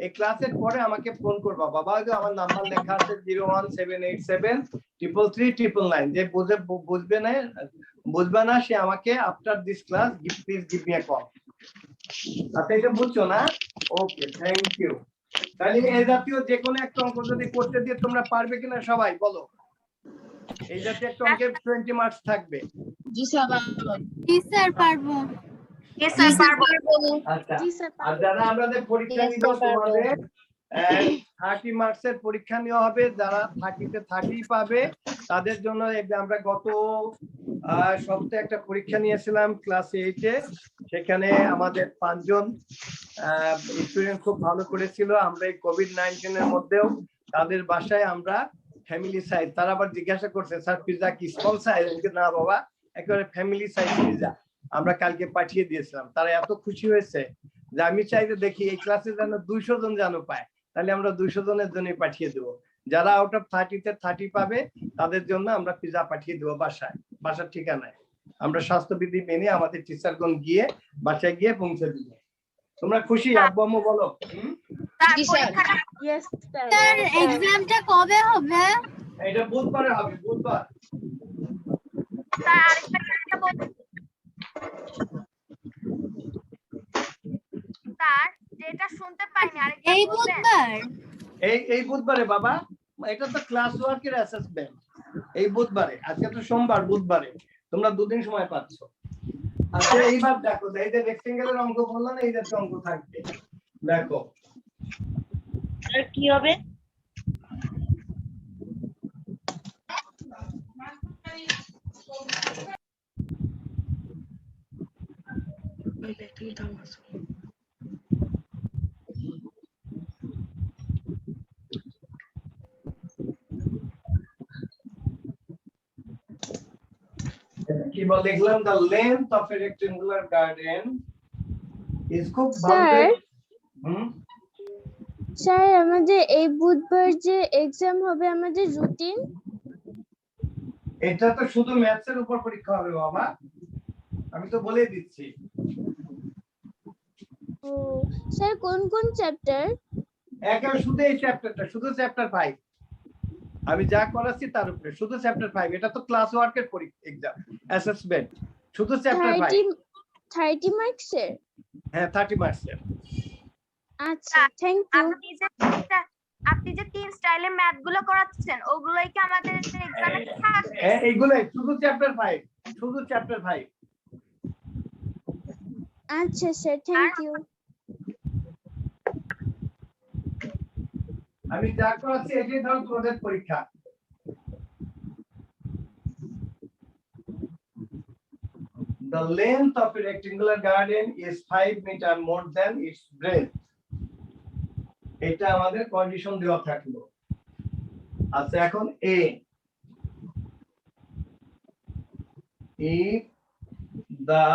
এই ক্লাসের পরে আমাকে ফোন করবা বাবা, ওই যে আমার নাম্বার লেখা আছে 017873339। যে বুঝবে না সে আমাকে after this class please give me a call. আচ্ছা এটা বুঝছো না? Okay thank you. তাহলে এই জাতীয় যে কোনো একটা অঙ্ক যদি করতে দিয়ে তোমরা পারবে কিনা সবাই বলো। এই জাতীয় একটা অঙ্কের 20 মার্কস থাকবে। জি স্যার পারবো। জি স্যার পারবো। জি স্যার পারবো। আচ্ছা, জি স্যার আর যারা আমাদের পরীক্ষা Yes, নিব sir, পারবো। তোমাদের 30 মার্কসের পরীক্ষা নেওয়া হবে। যারা 30-তে 30 পাবে তাদের জন্য এই যে আমরা গত সপ্তাহে একটা পরীক্ষা নিয়েছিলাম ক্লাস 8-এ, সেখানে আমাদের 5 জন স্টুডেন্ট খুব ভালো করেছিল। আমরা এই কোভিড-19 এর মধ্যেও তাদের বাসায় আমরা ফ্যামিলি সাইজ, তারা আবার জিজ্ঞাসা করছে স্যার পিজা কি স্মল সাইজ? না বাবা, একেবারে ফ্যামিলি সাইজ পিজা আমরা কালকে পাঠিয়ে দিয়েছিলাম। তারা এত খুশি হয়েছে যে আমি চাই যে দেখি এই ক্লাসে যেন 200 জন যেন পায়, তাহলে আমরা 200 জনের জন্য পাঠিয়ে দেবো। যারা আউট অফ 30-তে 30 পাবে তাদের জন্য আমরা পিজা পাঠিয়ে দেবো বাসায়, বাসার ঠিকানায়। আমরা স্বাস্থ্যবিধি মেনে আমাদের টিচারগণ গিয়ে বাসায় গিয়ে পৌঁছে দিব। তোমরা খুশি? আব্বু আম্মু বলো। জি স্যার। Yes sir. স্যার এক্সামটা কবে হবে? এটা বুধবারে হবে, বুধবার। স্যার আরেকটা কথা বলতে, স্যার যেটা শুনতে পাইনি আরেকটা এই বলবেন? বুধবার? এই বুধবারে বাবা, এটা তো ক্লাস ওয়ার্কের অ্যাসেসমেন্ট। এই বুধবারে, আজকে তো সোমবার, বুধবারে তোমরা 2 দিন সময় পাচ্ছ। আচ্ছা এইবার দেখো, এই যে রেক্টেঙ্গেলের অঙ্ক বললাম, এই যে অঙ্ক থাকবে দেখো। স্যার কি হবে? কি বল দেখলাম, the length of a rectangular garden is খুব ভালো স্যার হুম স্যার আমাদের এই বুধবার যে এক্সাম হবে আমাদের রুটিন এটা তো শুধু ম্যাথস এর উপর পরীক্ষা হবে বাবা, আমি তো বলে দিচ্ছি। ও স্যার কোন কোন চ্যাপ্টার একেবারে শুধু এই চ্যাপ্টারটা, শুধু চ্যাপ্টার 5 আমি যা করাচ্ছি তার উপরে, শুধু চ্যাপ্টার 5। এটা তো ক্লাস ওয়ার্কের পরীক্ষা, এক্সাম অ্যাসেসমেন্ট, শুধু চ্যাপ্টার 5। 30 মার্কসের? হ্যাঁ 30 মার্কসের। আচ্ছা থ্যাংক ইউ। আপনি যে 3 স্টাইলে ম্যাথ গুলো করাচ্ছেন ওগুলোই কি আমাদের এক্সামে থাকবে? এইগুলাই শুধু চ্যাপ্টার 5, শুধু চ্যাপ্টার 5। আচ্ছা স্যার থ্যাংক ইউ। আমি যা করাচ্ছি এটাই ধরো তোমাদের পরীক্ষা। The length of a rectangular garden is 5 meters more than its breadth. এটা আমাদের কন্ডিশন দেওয়া থাকলো। আচ্ছা এখন A, if the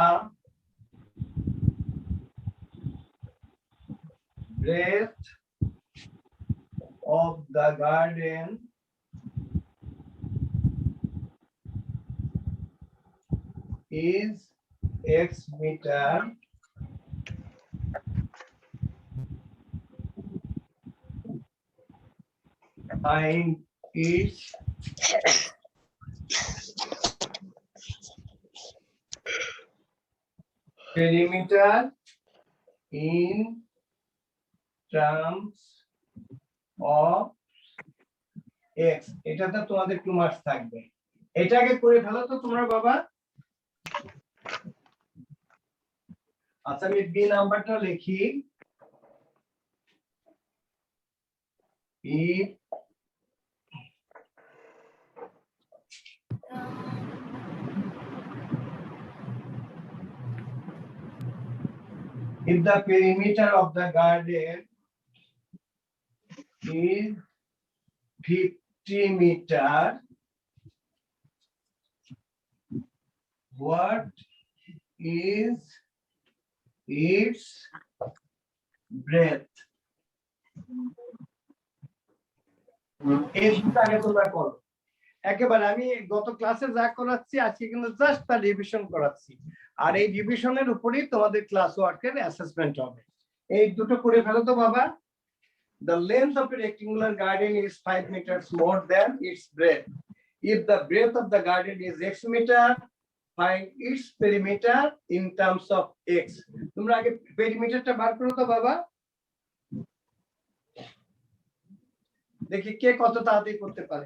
breadth of the garden is x meter, find its perimeter in terms of x। এটাতে তোমাদের 2 মার্কস থাকবে। এটাকে করে ফেলো তো তোমরা বাবা। আচ্ছা আমি বি নাম্বারটা লিখি। If the perimeter of the garden is 50 meter, what is its breadth? এই দুটো আগে তোমরা করো। একেবারে আমি গত ক্লাসে যা করাচ্ছি আজকে কিন্তু জাস্ট তার রিভিশন করাচ্ছি, আর এই রিভিশনের উপরেই তোমাদের ক্লাস ওয়ার্কের অ্যাসেসমেন্ট হবে। এই দুটো করে ফেলো তো বাবা। The length of a rectangular garden is 5 meters more than its breadth. If the breadth of the garden is x meter, find its perimeter in terms of x. তোমরা আগে পেরিমিটারটা বার করো তো বাবা। দেখি কে কত তাড়াতাড়ি করতে পারে।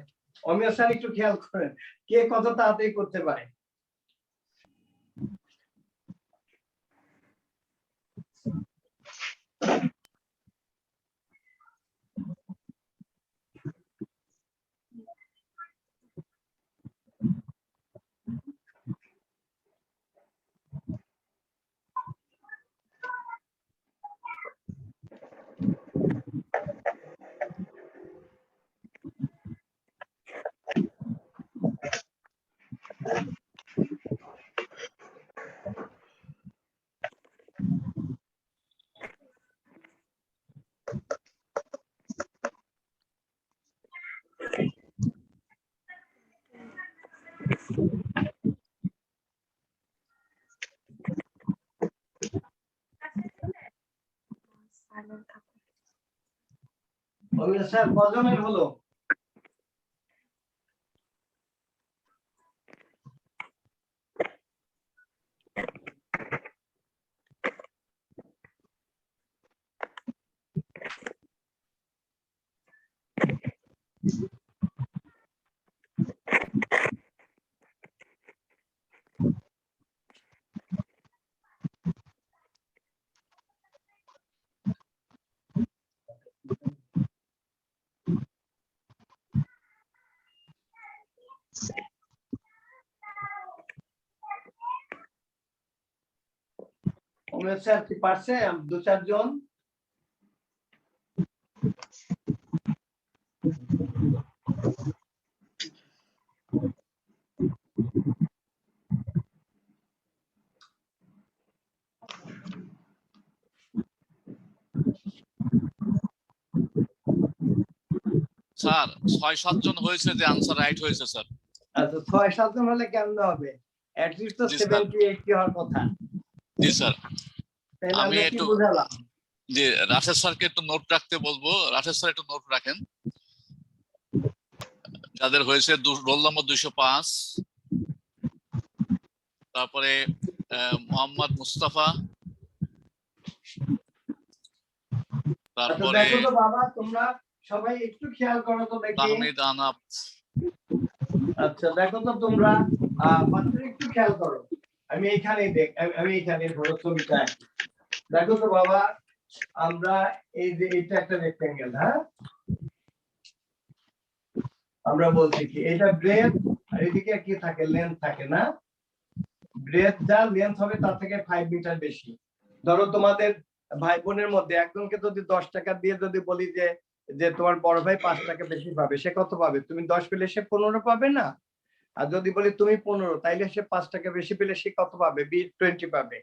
অমিয় স্যার একটু খেয়াল করেন, কে কত তাড়াতাড়ি করতে পারে। অমিয় স্যার কজনের হলো? অমিয় স্যার কি পারছে? 2-4 জন? স্যার 6-7 জন হয়েছে যে আনসার রাইট হয়েছে স্যার। আচ্ছা 6-7 জন হলে কেমন হবে? অ্যাটলিস্ট তো জি, স্যার। 70-80 হওয়ার কথা। জি স্যার। তাহলে আমি আমরা কি একটু বুঝালাম? যে রাশেদ স্যারকে একটু নোট রাখতে বলবো, রাশেদ স্যার একটু নোট রাখেন যাদের হয়েছে রোল নম্বর 205, তারপরে মোহাম্মদ মুস্তাফা, আচ্ছা তারপরে দেখো তো বাবা, তোমরা সবাই একটু খেয়াল করো তো দেখি। তাহমিদ আনাফ। আচ্ছা দেখো তো তোমরা, বাচ্চারা একটু খেয়াল করো। আমি এইখানে ধরো ছবিটা আঁকি। দেখো তো বাবা, আমরা এই যে এটা একটা রেক্টেঙ্গেল, হ্যাঁ, আমরা বলছি কি এটা ব্রেথ, আর এদিকে কি থাকে, লেন্থ থাকে না? ব্রেথ যা লেন্থ হবে তার থেকে 5 মিটার বেশি। ধরো তোমাদের ভাই বোনের মধ্যে একজনকে যদি 10 টাকা দিয়ে যদি বলি যে যে তোমার বড় ভাই 5 টাকা বেশি পাবে, সে কত পাবে? তুমি 10 পেলে সে 15 পাবে না? আর যদি বলি তুমি 15, তাইলে সে 5 টাকা বেশি পেলে সে কত পাবে? 20 পাবে।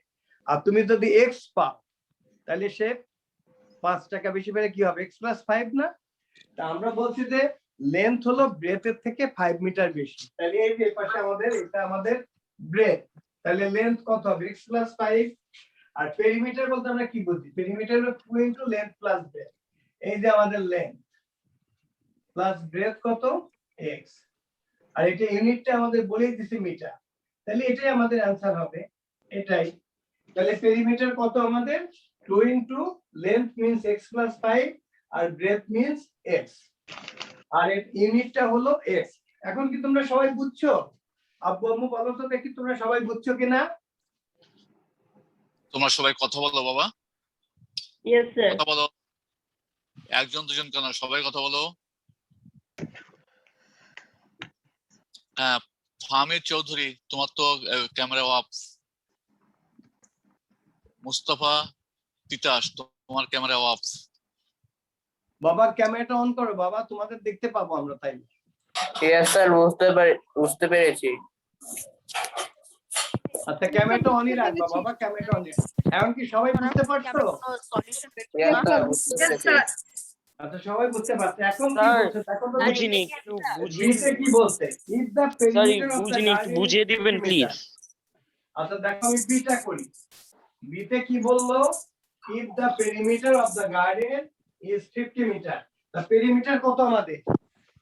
আর তুমি যদি x পাও, তাহলে সে 5 টাকা বেশি পেলে কি হবে? x + 5 না? তা আমরা বলছি যে লেন্থ হলো ব্রেথের থেকে 5 মিটার বেশি। তাহলে এই যে পাশে আমাদের, এটা আমাদের ব্রেথ, তাহলে লেন্থ কত হবে? x + 5। আর পেরিমিটার বলতে আমরা কি বুঝি? পেরিমিটার হলো 2 * লেন্থ + ব্রেথ। এই যে আমাদের লেন্থ প্লাস ব্রেথ কত? x। আর এটা ইউনিটটা আমাদের বলেই দিছি মিটার, তাহলে এটাই আমাদের অ্যানসার হবে, এটাই। তাহলে পেরিমিটার কত আমাদের? 2 * লেন্থ মিন্স x + 5 আর ব্রেথ মিন্স x, আর এর ইউনিটটা হলো x। এখন কি তোমরা সবাই বুঝছো? আব্বু আম্মু বলো তো দেখি, তোমরা সবাই বুঝছো কিনা? তোমরা সবাই কথা বলো বাবা। Yes sir. কথা বলো, একজন দুজন কেন, সবাই কথা বলো। হ্যাঁ, ফাহমিদ চৌধুরী, তোমার তো ক্যামেরা অফ। মুস্তাফা তিতাস, তোমার ক্যামেরা অফ। বাবা ক্যামেরাটা অন করো বাবা, তোমাদের দেখতে পাবো আমরা তাই। ইয়েস স্যার, বুঝতে পেরেছি। আচ্ছা ক্যামেরাটা অনই রাখবা বাবা, ক্যামেরাটা অন। এখন কি সবাই বুঝতে পারছো? ইয়েস স্যার, বুঝতে পেরেছি। আচ্ছা সবাই বুঝতে পারছে। এখন কি বলছে দেখো তো, বুঝিনি একটু বুঝিয়ে কি বলছে? If the perimeter of the garden বুঝিয়ে দিবেন প্লিজ। আচ্ছা দেখো আমি বিটা করি। বিতে কি বললো? If the perimeter of the garden is 50 metre. The perimeter কত আমাদের?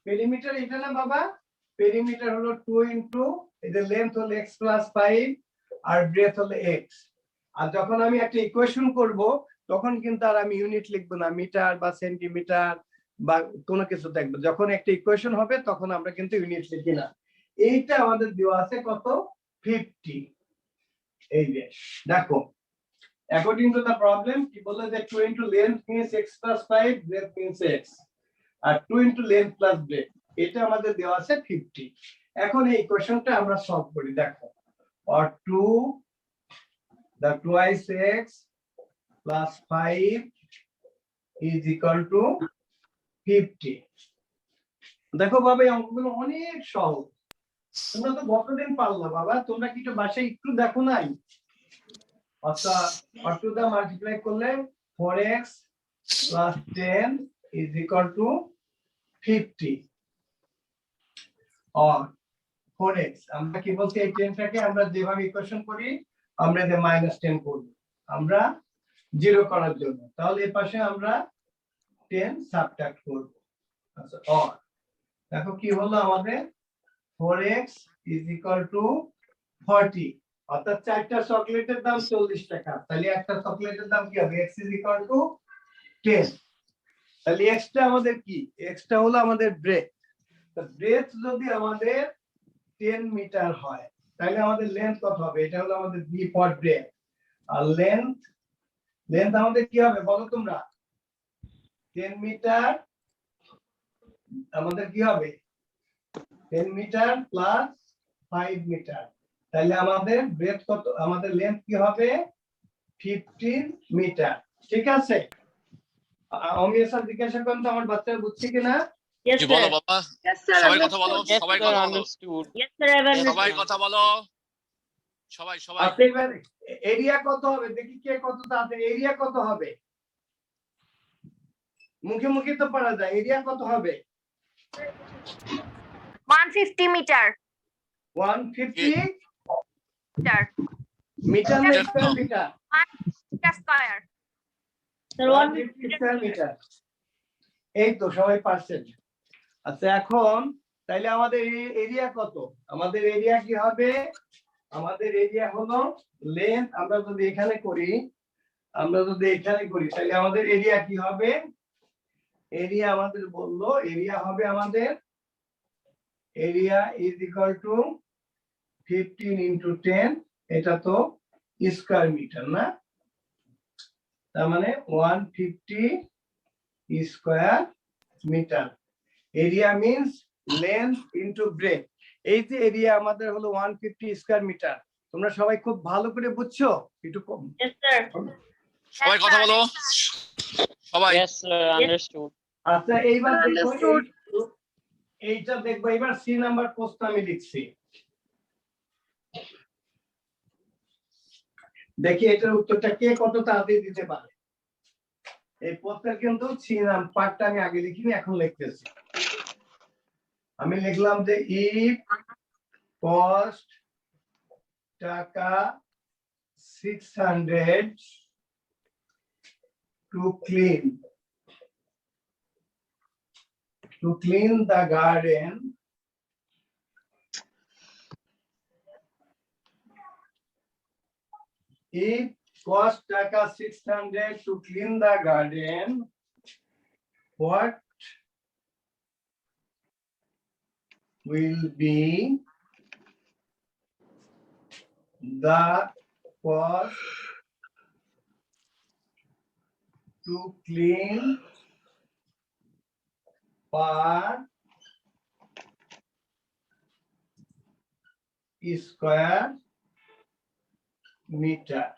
পেরিমিটার এটা না বাবা, পেরিমিটার হলো 2 এই যে লেন্থ হলো x + 5 আর ব্রেথ হলো x। আর যখন আমি একটা ইকুয়েশন করব তখন কিন্তু আর আমি ইউনিট লিখবো না, মিটার বা সেন্টিমিটার বা কোনো কিছু দেখবো, যখন একটা ইকুয়েশন হবে তখন আমরা কিন্তু ইউনিট লিখি না। এইটা আমাদের দেওয়া আছে কত, 50। এই যে দেখো, অ্যাকর্ডিং টু দ্য প্রবলেম কি বললো যে 2 into length means x plus 5, breadth means x, আর 2 into length plus breadth, এটা আমাদের দেওয়া আছে 50। এখন এই ইকুয়েশনটা আমরা সলভ করি। দেখো, or 2 the twice x plus 5 is equal to 50। দেখো বাবা, এই অঙ্কগুলো অনেক সহজ, তোমরা তো গতদিন পারলা বাবা, তোমরা কি একটু বাসায় একটু দেখো নাই? অর্থাৎ or 2 the multiply করলে 4x plus 10 is equal to 50, or 4x আমরা কি বলছি, এই 10টাকে আমরা যেভাবে ইকুয়েশন করি আমরা যে -10 করব আমরা 0 করার জন্য, তাহলে এই পাশে আমরা 10 সাবট্রাক্ট করব। আচ্ছা, or দেখো কি হলো আমাদের, 4x is equal to 40, অর্থাৎ 4টা চকলেটের দাম 40 টাকা, তাহলে একটা চকলেটের দাম কি হবে, x is equal to 10। তাহলে x টা আমাদের কি, x টা হলো আমাদের ব্রেথ। তো ব্রেথ যদি আমাদের 10 মিটার হয় তাহলে আমাদের লেন্থ কত হবে, এটা হলো আমাদের b ফর ব্রেথ। আর লেন্থ আমাদের কি হবে বলো তোমরা, 10 মিটার আমাদের কি হবে, 10 মিটার প্লাস 5 মিটার, তাহলে আমাদের ব্রেথ কত, আমাদের লেন্থ কি হবে 15 মিটার। ঠিক আছে, আমি স্যার জিজ্ঞাসা করুন তো আমার বাচ্চারা বুঝছে কিনা? কি বলো বাবা, সবাই কথা বলো, সবাই কথা বলো, Yes sir, I've understood. সবাই কথা বলো, সবাই সবাই। আপনি এবার এরিয়া কত হবে দেখি, কে কত তাতে, এরিয়া কত হবে, মুখে মুখে তো পারা যায়, এরিয়া কত হবে? 150 মিটার 150 মিটার মিটার না মিটার স্কয়ার তো। Metre? Square. Sir, 150 square metre. এই তো সবাই পারছেন। আচ্ছা, এখন তাইলে আমাদের এরিয়া কত, আমাদের এরিয়া কি হবে, আমাদের এরিয়া হলো লেন্থ, আমরা যদি এখানে করি তাহলে আমাদের এরিয়া কি হবে, এরিয়া আমাদের বললো এরিয়া হবে আমাদের, area is equal two 15 into 10, এটা তো স্কয়ার মিটার না, তার মানে 150 square metre. Area means length into breadth, এই যে এরিয়া আমাদের হলো 150 স্কয়ার মিটার। তোমরা সবাই খুব ভালো করে বুঝছো? একটু কম। yes sir. সবাই কথা বলো, সবাই। Yes sir, understood. আচ্ছা, এইবার দেখো এইটা দেখবো, এবার সি নাম্বার প্রশ্ন আমি লিখছি, দেখি এটার উত্তরটা কে কত তাড়াতাড়ি দিতে পারে। এই প্রশ্নের কিন্তু সি নাম পার্টটা আমি আগে লিখিনি, এখন লিখতেছি। আমি লিখলাম যে ইফ কস্ট টাকা 600 to clean the garden, if cost টাকা 600 to clean the garden, what will be the cost to clean per square metre,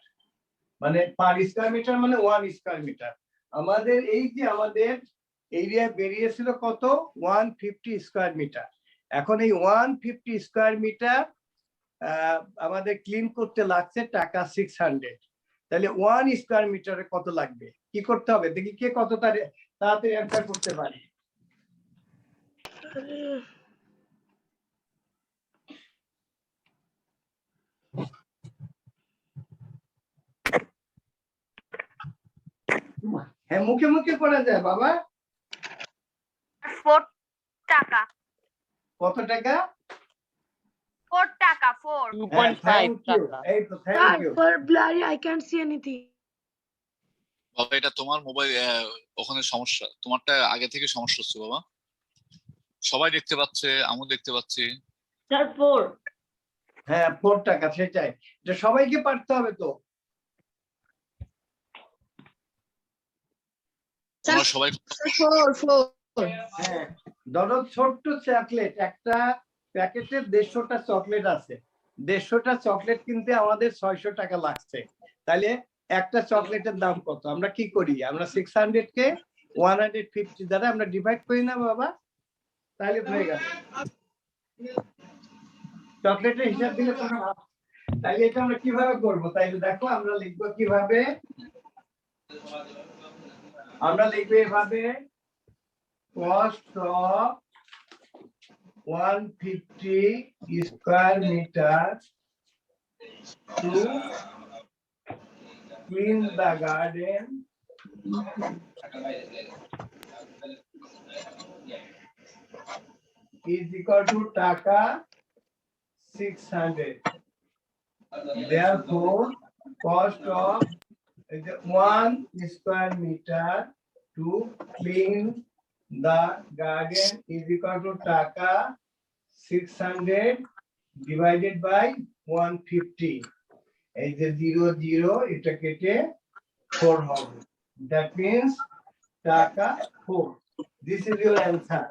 মানে পার স্কয়ার মিটার মানে 1 স্কয়ার মিটার। আমাদের এই যে আমাদের এরিয়া বেরিয়েছিল কত, 150 স্কয়ার মিটার। এখন এই 150 স্কয়ার মিটার আমাদের ক্লিন করতে লাগছে টাকা 600, তাহলে 1 স্কয়ার মিটারে কত লাগবে, কি করতে হবে দেখি কে কত তাড়াতাড়ি অ্যানসার করতে পারে। হ্যাঁ, মুখে মুখে করা যায় বাবা। 4 টাকা কত টাকা? 4 টাকা 4 2.5 Thank you. টাকা. এই তো, thank you. For blurry, I can't see anything. বাবা এটা তোমার মোবাইল, ওখানে সমস্যা, তোমারটা আগে থেকে সমস্যা হচ্ছে বাবা। সবাই দেখতে পাচ্ছে, আমিও দেখতে পাচ্ছি। Sir, 4. হ্যাঁ 4 টাকা, সেটাই, এটা সবাইকে পারতে হবে তো। তোমরা সবাই 4 হ্যাঁ ধরো ছোট্ট চকলেট, একটা প্যাকেটে 150টা চকলেট আছে, 150টা চকলেট কিনতে আমাদের 600 টাকা লাগছে, তাহলে একটা চকলেটের দাম কত? আমরা কি করি, আমরা 600 কে 150 দ্বারা আমরা ডিভাইড করি না বাবা, তাহলে হয়ে গেল চকলেটের হিসাব দিলে তোমরা ভালো। তাহলে এটা আমরা কিভাবে করব? তাইলে দেখো আমরা লিখবো কিভাবে, আমরা লিখবো এভাবে, cost of 150 square meter to clean the garden is equal to টাকা 600. Therefore, cost of 1 square meter to clean the garden is equal to টাকা 600 divided by 150. এই যে 0 0 এটা কেটে 4 হবে, that means টাকা 4. This is your answer.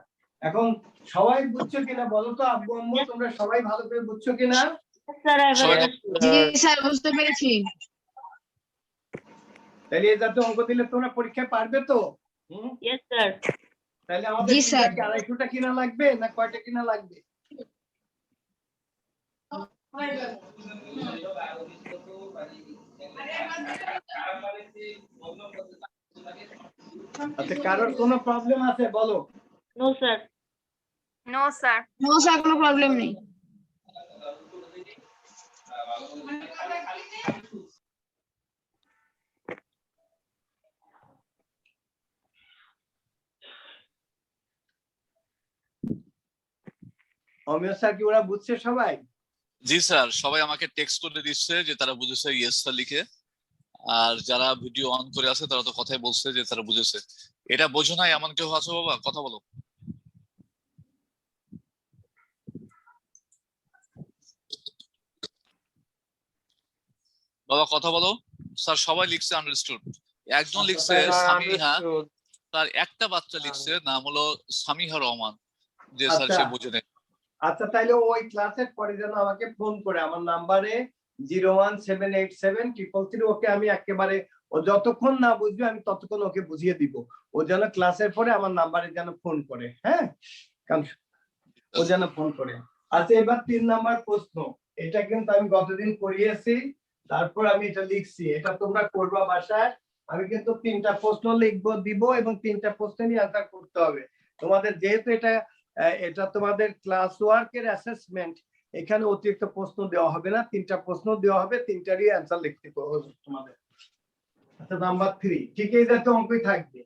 এখন সবাই বুঝছো কিনা বলো তো আব্বু আম্মু, তোমরা সবাই ভালো করে বুঝছো কিনা? Yes, sir, I have Sorry. understood. G sir বুঝতে পেরেছি। তাহলে এই জাতীয় অঙ্ক দিলে তোমরা পরীক্ষায় পারবে তো? Yes, sir. তাহলে আমাদের জি, স্যার। 250টা কিনা লাগবে না কয়টা কিনা লাগবে? আচ্ছা কারোর কোনো প্রবলেম আছে বলো? No, sir. No sir. No sir কোনো প্রবলেম নেই। অমিয় স্যার কি ওরা বুঝছে সবাই? জি স্যার, সবাই আমাকে টেক্সট করে দিচ্ছে যে তারা বুঝেছে, ইয়েস স্যার লিখে। আর যারা ভিডিও অন করে আছে তারা তো কথাই বলছে যে তারা বুঝেছে। এটা বোঝো নাই এমন কেউ আছে বাবা? কথা বলো বাবা, কথা বলো। স্যার সবাই লিখছে আন্ডারস্টুড, একজন লিখছে সামিহা, তার একটা বাচ্চা লিখছে নাম হলো সামিহা রহমান, যে স্যার সে বুঝে নেই। আচ্ছা তাইলে ওই ক্লাসের পরে যেন আমাকে ফোন করে আমার নাম্বারে 017873333, ওকে আমি একেবারে ও যতক্ষণ না বুঝবে আমি ততক্ষণ ওকে বুঝিয়ে দিব, ও যেন ক্লাসের পরে আমার নাম্বারে যেন ফোন করে। হ্যাঁ কারণ ও যেন ফোন করে। আচ্ছা এবার 3 নাম্বার প্রশ্ন, এটা কিন্তু আমি গতদিন করিয়েছি, তারপর আমি এটা লিখছি, এটা তোমরা করবা বাসায়। আমি কিন্তু 3টা প্রশ্ন লিখবো দিব এবং 3টা প্রশ্ন নিয়ে অ্যান্সার করতে হবে তোমাদের, যেহেতু এটা তোমাদের ক্লাস ওয়ার্কের অ্যাসেসমেন্ট, এখানে অতিরিক্ত প্রশ্ন দেওয়া হবে না, 3টা প্রশ্ন দেওয়া হবে, 3টারই অ্যান্সার লিখতে হবে তোমাদের। আচ্ছা নাম্বার 3, ঠিক এই জাতীয় অঙ্কই থাকবে।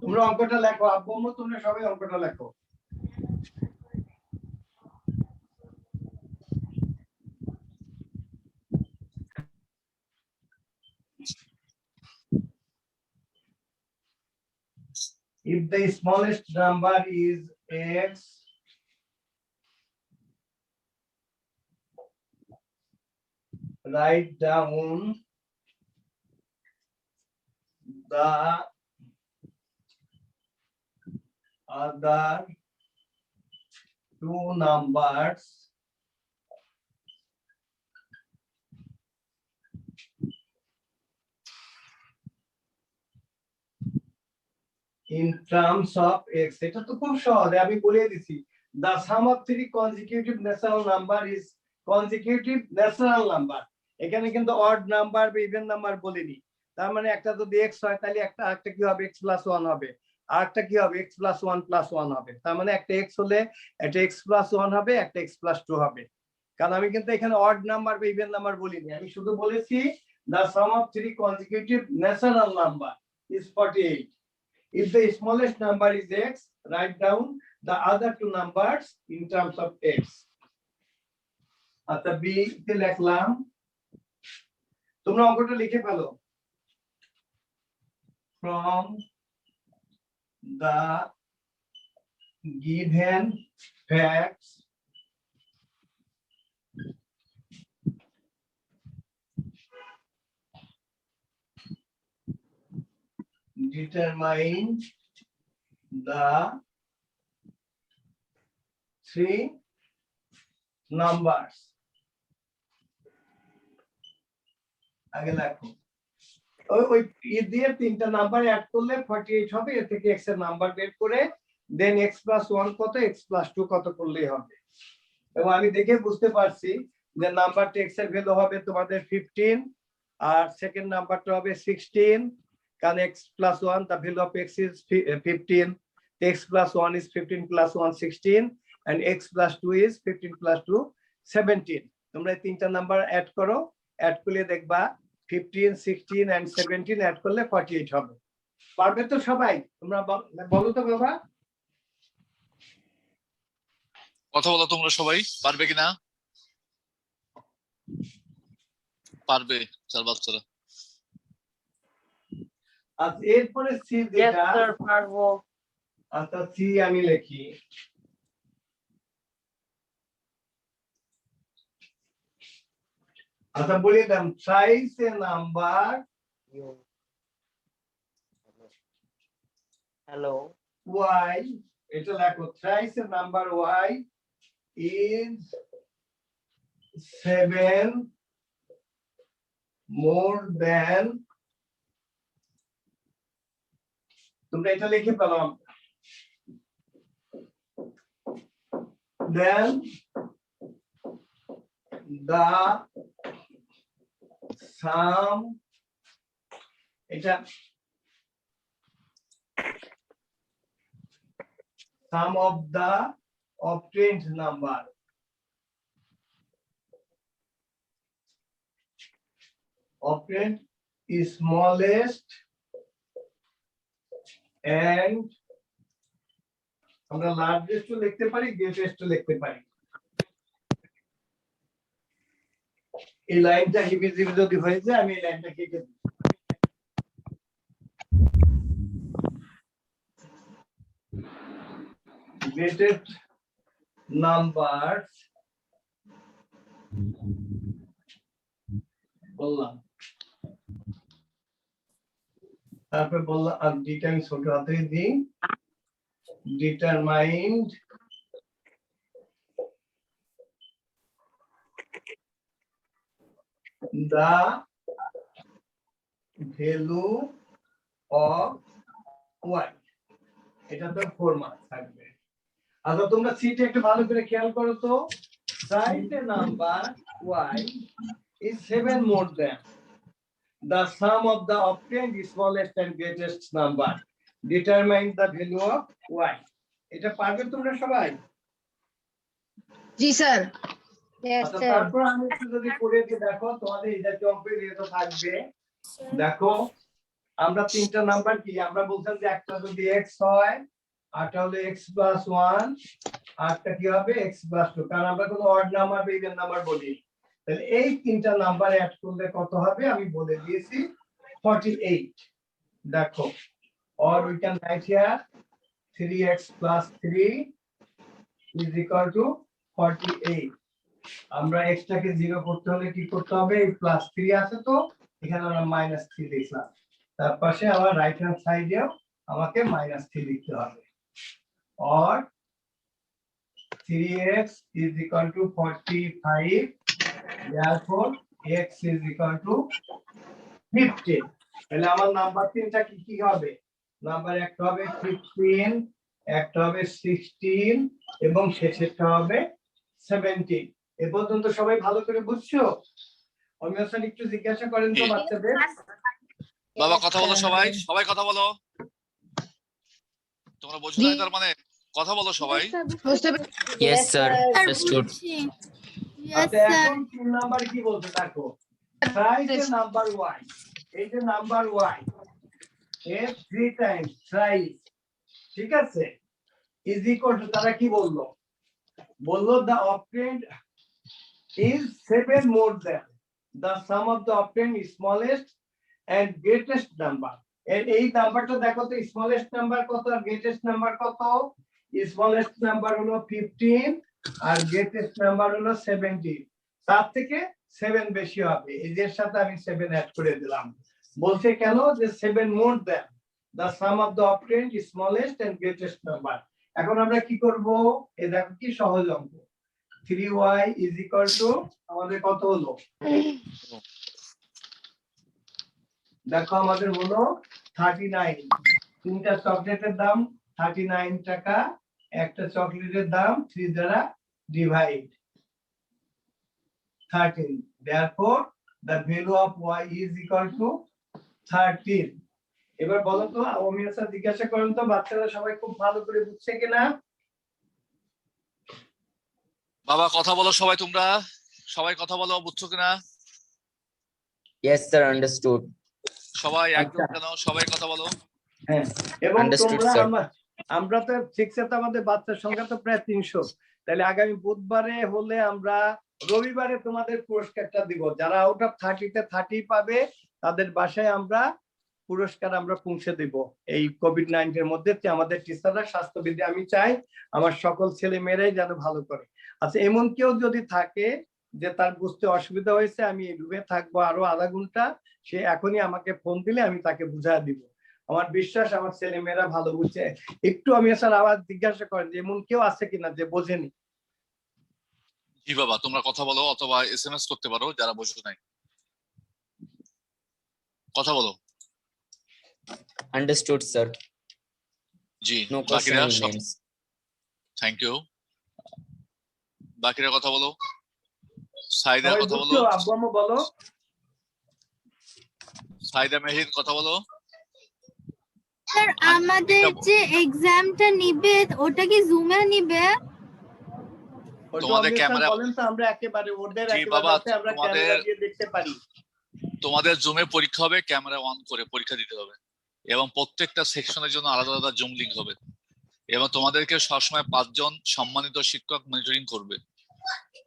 তোমরা অঙ্কটা লেখো, আব্বু আম্মু তোমরা সবাই অঙ্কটা লেখো। If the smallest number is x, write down the other 2 numbers in terms of x. এটা তো খুব সহজ, আমি বলে দিছি। The sum of 3 consecutive natural number is consecutive natural number. এখানে কিন্তু অড নাম্বার বা ইভেন নাম্বার বলিনি। তার মানে একটা যদি এক্স হয় তাহলে একটা কি হবে, এক্স প্লাস ওয়ান হবে, আর একটা কি হবে, x plus one plus one হবে। তার মানে একটা এক্স হলে একটা এক্স প্লাস ওয়ান হবে, একটা এক্স প্লাস টু হবে। কারণ আমি কিন্তু এখানে অড নাম্বার বা ইভেন নাম্বার বলিনি, আমি শুধু বলেছি the sum of three consecutive natural number is 48. If the smallest number is x, write down the other two numbers in terms of x. আচ্ছা বি তে লিখলাম, তোমরা অঙ্কটা লিখে ফেলো। From the given facts, determine the three numbers. আগে লেখো, ওই দিয়ে তিনটা নাম্বার অ্যাড করলে 48 হবে, এর থেকে x এর নাম্বার বের করে দেন x প্লাস 1 কত, x প্লাস 2 কত করলেই হবে। এবং আমি দেখে বুঝতে পারছি যে নাম্বারটা x এর ভ্যালু হবে তোমাদের 15, আর সেকেন্ড নাম্বারটা হবে 16, কারণ x plus 1 the value of x is 15, x plus 1 is 15 plus 1 16, and x plus 2 is 15 plus 2 17. তোমরা এই তিনটা নাম্বার অ্যাড করো, অ্যাড করলে দেখবা 15 16 and 17 অ্যাড করলে 48 হবে। পারবে তো সবাই? তোমরা বলো তো বাবা, কথা বলো তোমরা সবাই, পারবে কিনা? পারবে চার বাচ্চারা। আচ্ছা এরপরে সি যেটা, পারবো। আচ্ছা সি আমি লিখি, আচ্ছা বলে দিলাম সাইজ এ নাম্বার হ্যালো। y, এটা লেখো thrice a number y is 7 more than, তোমরা এটা লিখে পেলাম, then the sum, এটা sum of the obtained number, obtained is smallest and আমরা লার্জেস্ট লিখতে পারি, গ্রেটেস্ট লিখতে পারি। এই লাইনটা হিবিজিবি যদি হয়ে যায় আমি এই লাইনটা কেটে দিই। Greatest numbers বললাম, তারপর বললাম আর ডিটা আমি ছোট হাতে দিই, determined the value of y, এটা তো 4 মার্কস থাকবে। আচ্ছা তোমরা সিটা একটু ভালো করে খেয়াল করো তো, size A number y is 7 more than the sum of the obtained smallest and greatest number, determine the value of y. এটা পারবে তোমরা সবাই? জি স্যার। আচ্ছা তারপর আমি একটু যদি করে দিই, দেখো তোমাদের এটা কমপ্লিট এটা থাকবে। দেখো আমরা তিনটা নাম্বার কি আমরা বলতাম যে একটা যদি x হয়, আরটা হলো x প্লাস 1, আরটা কি হবে x প্লাস 2, কারণ আমরা কোনো অড নাম্বার বা ইভেন নাম্বার বলি। তাহলে এই তিনটা নাম্বার অ্যাড করলে কত হবে আমি বলে দিয়েছি 48। দেখো, or we can write here 3x plus 3 is equal to 48। আমরা x টাকে 0 করতে হলে কি করতে হবে, এই প্লাস 3 আছে তো এখানে আমরা মাইনাস 3 লিখলাম, তার পাশে আমার রাইট হ্যান্ড সাইডেও আমাকে মাইনাস 3 লিখতে হবে। or 3x is equal to 45, therefore x is equal to 15। তাহলে আমার নাম্বার তিনটা কি কি হবে, নাম্বার একটা হবে 15, একটা হবে 16 এবং শেষেরটা হবে 17। এ পর্যন্ত সবাই ভালো করে বুঝছো? অমিয় স্যার একটু জিজ্ঞাসা করেন তো জি। বাচ্চাদের। বাবা কথা বলো সবাই, সবাই কথা বলো। তোমরা বোঝো না তার মানে কথা বলো সবাই। বুঝতে পেরেছি। Yes, sir. Understood. আচ্ছা এখন 3 নাম্বার কি বলতে দেখো, থ্রাইস নাম্বার ওয়াই, এই যে নাম্বার ওয়াই এর 3 টাইমস থ্রাইস, ঠিক আছে, ইজ ইকুয়াল টু, তারা কি বললো, বললো the operand is 7 more than the sum of the operand smallest and greatest number. এই নাম্বারটা দেখো তো, স্মলেস্ট নাম্বার কত আর গ্রেটেস্ট নাম্বার কত? স্মলেস্ট নাম্বার হলো 15 আর গ্রেটেস্ট নাম্বার হলো 17। তার থেকে 7 বেশি হবে, এর সাথে আমি 7 অ্যাড করে দিলাম। বলছে কেন, যে 7 more than the sum of the operand smallest and greatest number। এখন আমরা কি করব, এই দেখো কি সহজ অঙ্ক, 3y is equal to আমাদের কত হলো, দেখো আমাদের হলো 39। তিনটা চকলেটের দাম 39 টাকা, একটা চকলেটের দাম 3 দ্বারা divide 13, therefore the value of y is equal to 13। এবার বলো তো, অমিয় স্যার জিজ্ঞাসা করেন তো বাচ্চারা সবাই খুব ভালো করে বুঝছে কিনা? বাবা কথা বলো সবাই, তোমরা সবাই কথা বলো, বুঝছো কিনা? Yes, sir. Understood. সবাই একদম কেন, সবাই কথা বলো। হ্যাঁ, এবং Understood, তোমরা sir. আমরা তো 6 এ তো আমাদের বাচ্চার সংখ্যা তো প্রায় 300, তাহলে আগামী বুধবারে হলে আমরা রবিবারে তোমাদের পুরস্কারটা দিব। যারা আউট অফ 30 তে 30 পাবে তাদের বাসায় আমরা পুরস্কার আমরা পৌঁছে দিব। এই কোভিড-19 এর মধ্যে আমাদের টিচাররা স্বাস্থ্যবিধি, আমি চাই আমার সকল ছেলে মেয়েরাই যেন ভালো করে। আচ্ছা, এমন কেউ যদি থাকে যে তার বুঝতে অসুবিধা হয়েছে, আমি এই রুমে থাকবো আরো আধা ঘন্টা, সে এখনই আমাকে ফোন দিলে আমি তাকে বুঝিয়ে দিব। আমার বিশ্বাস আমার ছেলে মেয়েরা ভালো বুঝছে। একটু আমি স্যার আবার জিজ্ঞাসা করেন যে এমন কেউ আছে কিনা যে বোঝেনি? জি বাবা, তোমরা কথা বলো অথবা এসএমএস করতে পারো যারা বোঝো নাই, কথা বলো। Understood, sir. জি, No বাকিরা question সব names. Thank you. বাকিরা কথা বলো, সাইদা সবাই কথা বলো, বুঝছো? আব্বু আম্মু বলো। সাইদা মেহির কথা বলো। স্যার আমাদের যে এক্সামটা নিবে ওটা কি জুমে নিবে? ওইটা তোমাদের অমিয় স্যার ক্যামেরা, বলেন তো, আমরা একেবারে ওদের জি একেবারে বাবা, যাতে আমরা তোমাদের- ক্যামেরা দিয়ে দেখতে পারি। তোমাদের জুমে পরীক্ষা হবে, ক্যামেরা অন করে পরীক্ষা দিতে হবে এবং প্রত্যেকটা সেকশনের জন্য আলাদা আলাদা জুম লিংক হবে এবং তোমাদেরকে সবসময় 5 জন সম্মানিত শিক্ষক মনিটরিং করবে।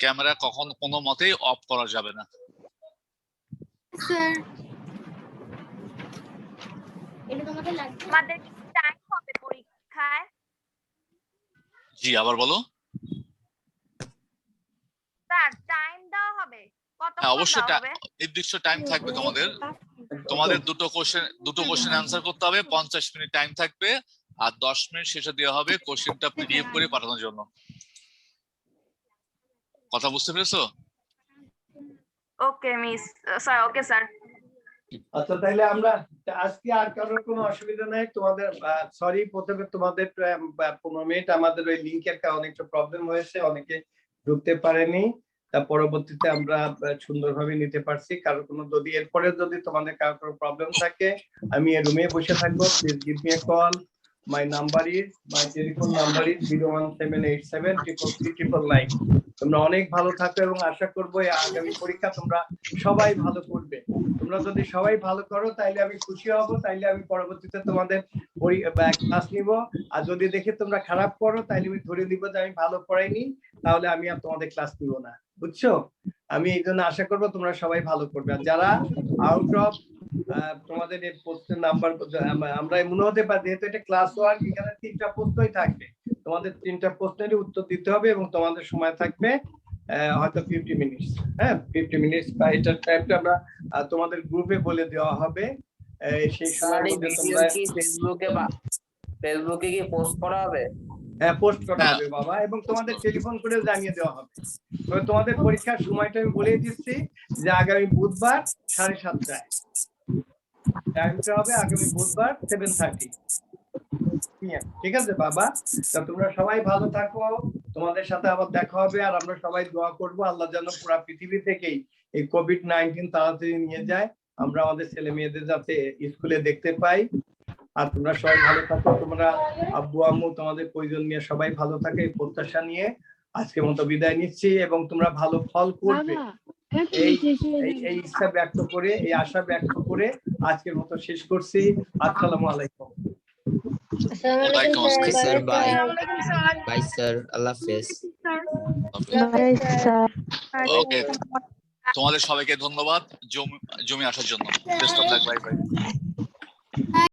ক্যামেরা কখন কোনো মতেই অফ করা যাবে না। স্যার আমাদের টাইম হবে পরীক্ষায়? জি আবার বলো। স্যার টাইম দেওয়া হবে, হ্যাঁ কতক্ষণ অবশ্যই দেওয়া হবে? নির্দিষ্ট টাইম থাকবে তোমাদের। তোমাদের দুটো কোশ্চেন অ্যান্সার করতে হবে, 50 মিনিট টাইম থাকবে আর 10 মিনিট শেষে দেওয়া হবে কোশ্চেনটা পিডিএফ করে পাঠানোর জন্য। কথা বুঝতে পেরেছো? ওকে মিস স্যার, ওকে স্যার। আচ্ছা, তাহলে আমরা আজকে আর কারোর কোনো অসুবিধা নাই। তোমাদের সরি, প্রথমে তোমাদের 15 মিনিট আমাদের ওই লিংকের কারণে একটু প্রবলেম হয়েছে, অনেকে ঢুকতে পারেনি। তা পরবর্তীতে আমরা সুন্দরভাবে নিতে পারছি। কারো কোনো যদি এরপরে যদি তোমাদের কারো কোনো প্রবলেম থাকে, আমি এই রুমে বসে থাকবো, please give me a call. My telephone number is 01787333999। তোমরা অনেক ভালো থাকো এবং আশা করবো এই আগামী পরীক্ষা তোমরা সবাই ভালো করবে। তোমরা যদি সবাই ভালো করো তাইলে আমি খুশি হব, তাইলে আমি পরবর্তীতে তোমাদের ক্লাস নিব। আর যদি দেখে তোমরা খারাপ করো তাইলে আমি ধরে নিব যে আমি ভালো পড়াইনি, তাহলে আমি আর তোমাদের ক্লাস নিব না। বুঝছো? আমি এই জন্য আশা করবো তোমরা সবাই ভালো করবে। আর যারা আউট অফ তোমাদের এই প্রশ্নের নাম্বার, আমরা মনে হতে পারি যেহেতু এটা ক্লাস ওয়ার্ক, এখানে 3টা প্রশ্নই থাকবে, তোমাদের 3টা প্রশ্নেরই উত্তর দিতে হবে এবং তোমাদের সময় থাকবে হয়তো 50 মিনিট। হ্যাঁ, 50 মিনিট বা এটার টাইমটা আমরা তোমাদের গ্রুপে বলে দেওয়া হবে। সেই সময় তোমরা ফেসবুকে কি পোস্ট করা হবে? হ্যাঁ, পোস্ট করা হবে বাবা, এবং তোমাদের টেলিফোন করে জানিয়ে দেওয়া হবে। তবে তোমাদের পরীক্ষার সময়টা আমি বলে দিচ্ছি যে আগামী বুধবার 7:30টায় টাইমটা হবে, আগামী বুধবার 7:30 PM। ঠিক আছে বাবা? তা তোমরা সবাই ভালো থাকো। তোমাদের সাথে আবার দেখা হবে, আর আমরা সবাই দোয়া করব আল্লাহ যেন পুরো পৃথিবী থেকেই এই কোভিড-19 তাড়াতাড়ি নিয়ে যায়, আমরা আমাদের ছেলে মেয়েদের যাতে স্কুলে দেখতে পাই। আর তোমরা সবাই ভালো থাকো, তোমরা আব্বু আম্মু তোমাদের প্রয়োজন নিয়ে সবাই ভালো থাকে এই প্রত্যাশা নিয়ে আজকের মতো বিদায় নিচ্ছি, এবং তোমরা ভালো ফল করবে এই ইচ্ছা ব্যক্ত করে, এই আশা ব্যক্ত করে আজকের মতো শেষ করছি। আসসালামু আলাইকুম। ওয়ালাইকুম Okay, আসসালাম। sir. Bye. Bye, sir. Allah Hafiz. Bye sir. Okay, তোমাদের সবাইকে ধন্যবাদ জমি আসার জন্য। Best of luck, bye by.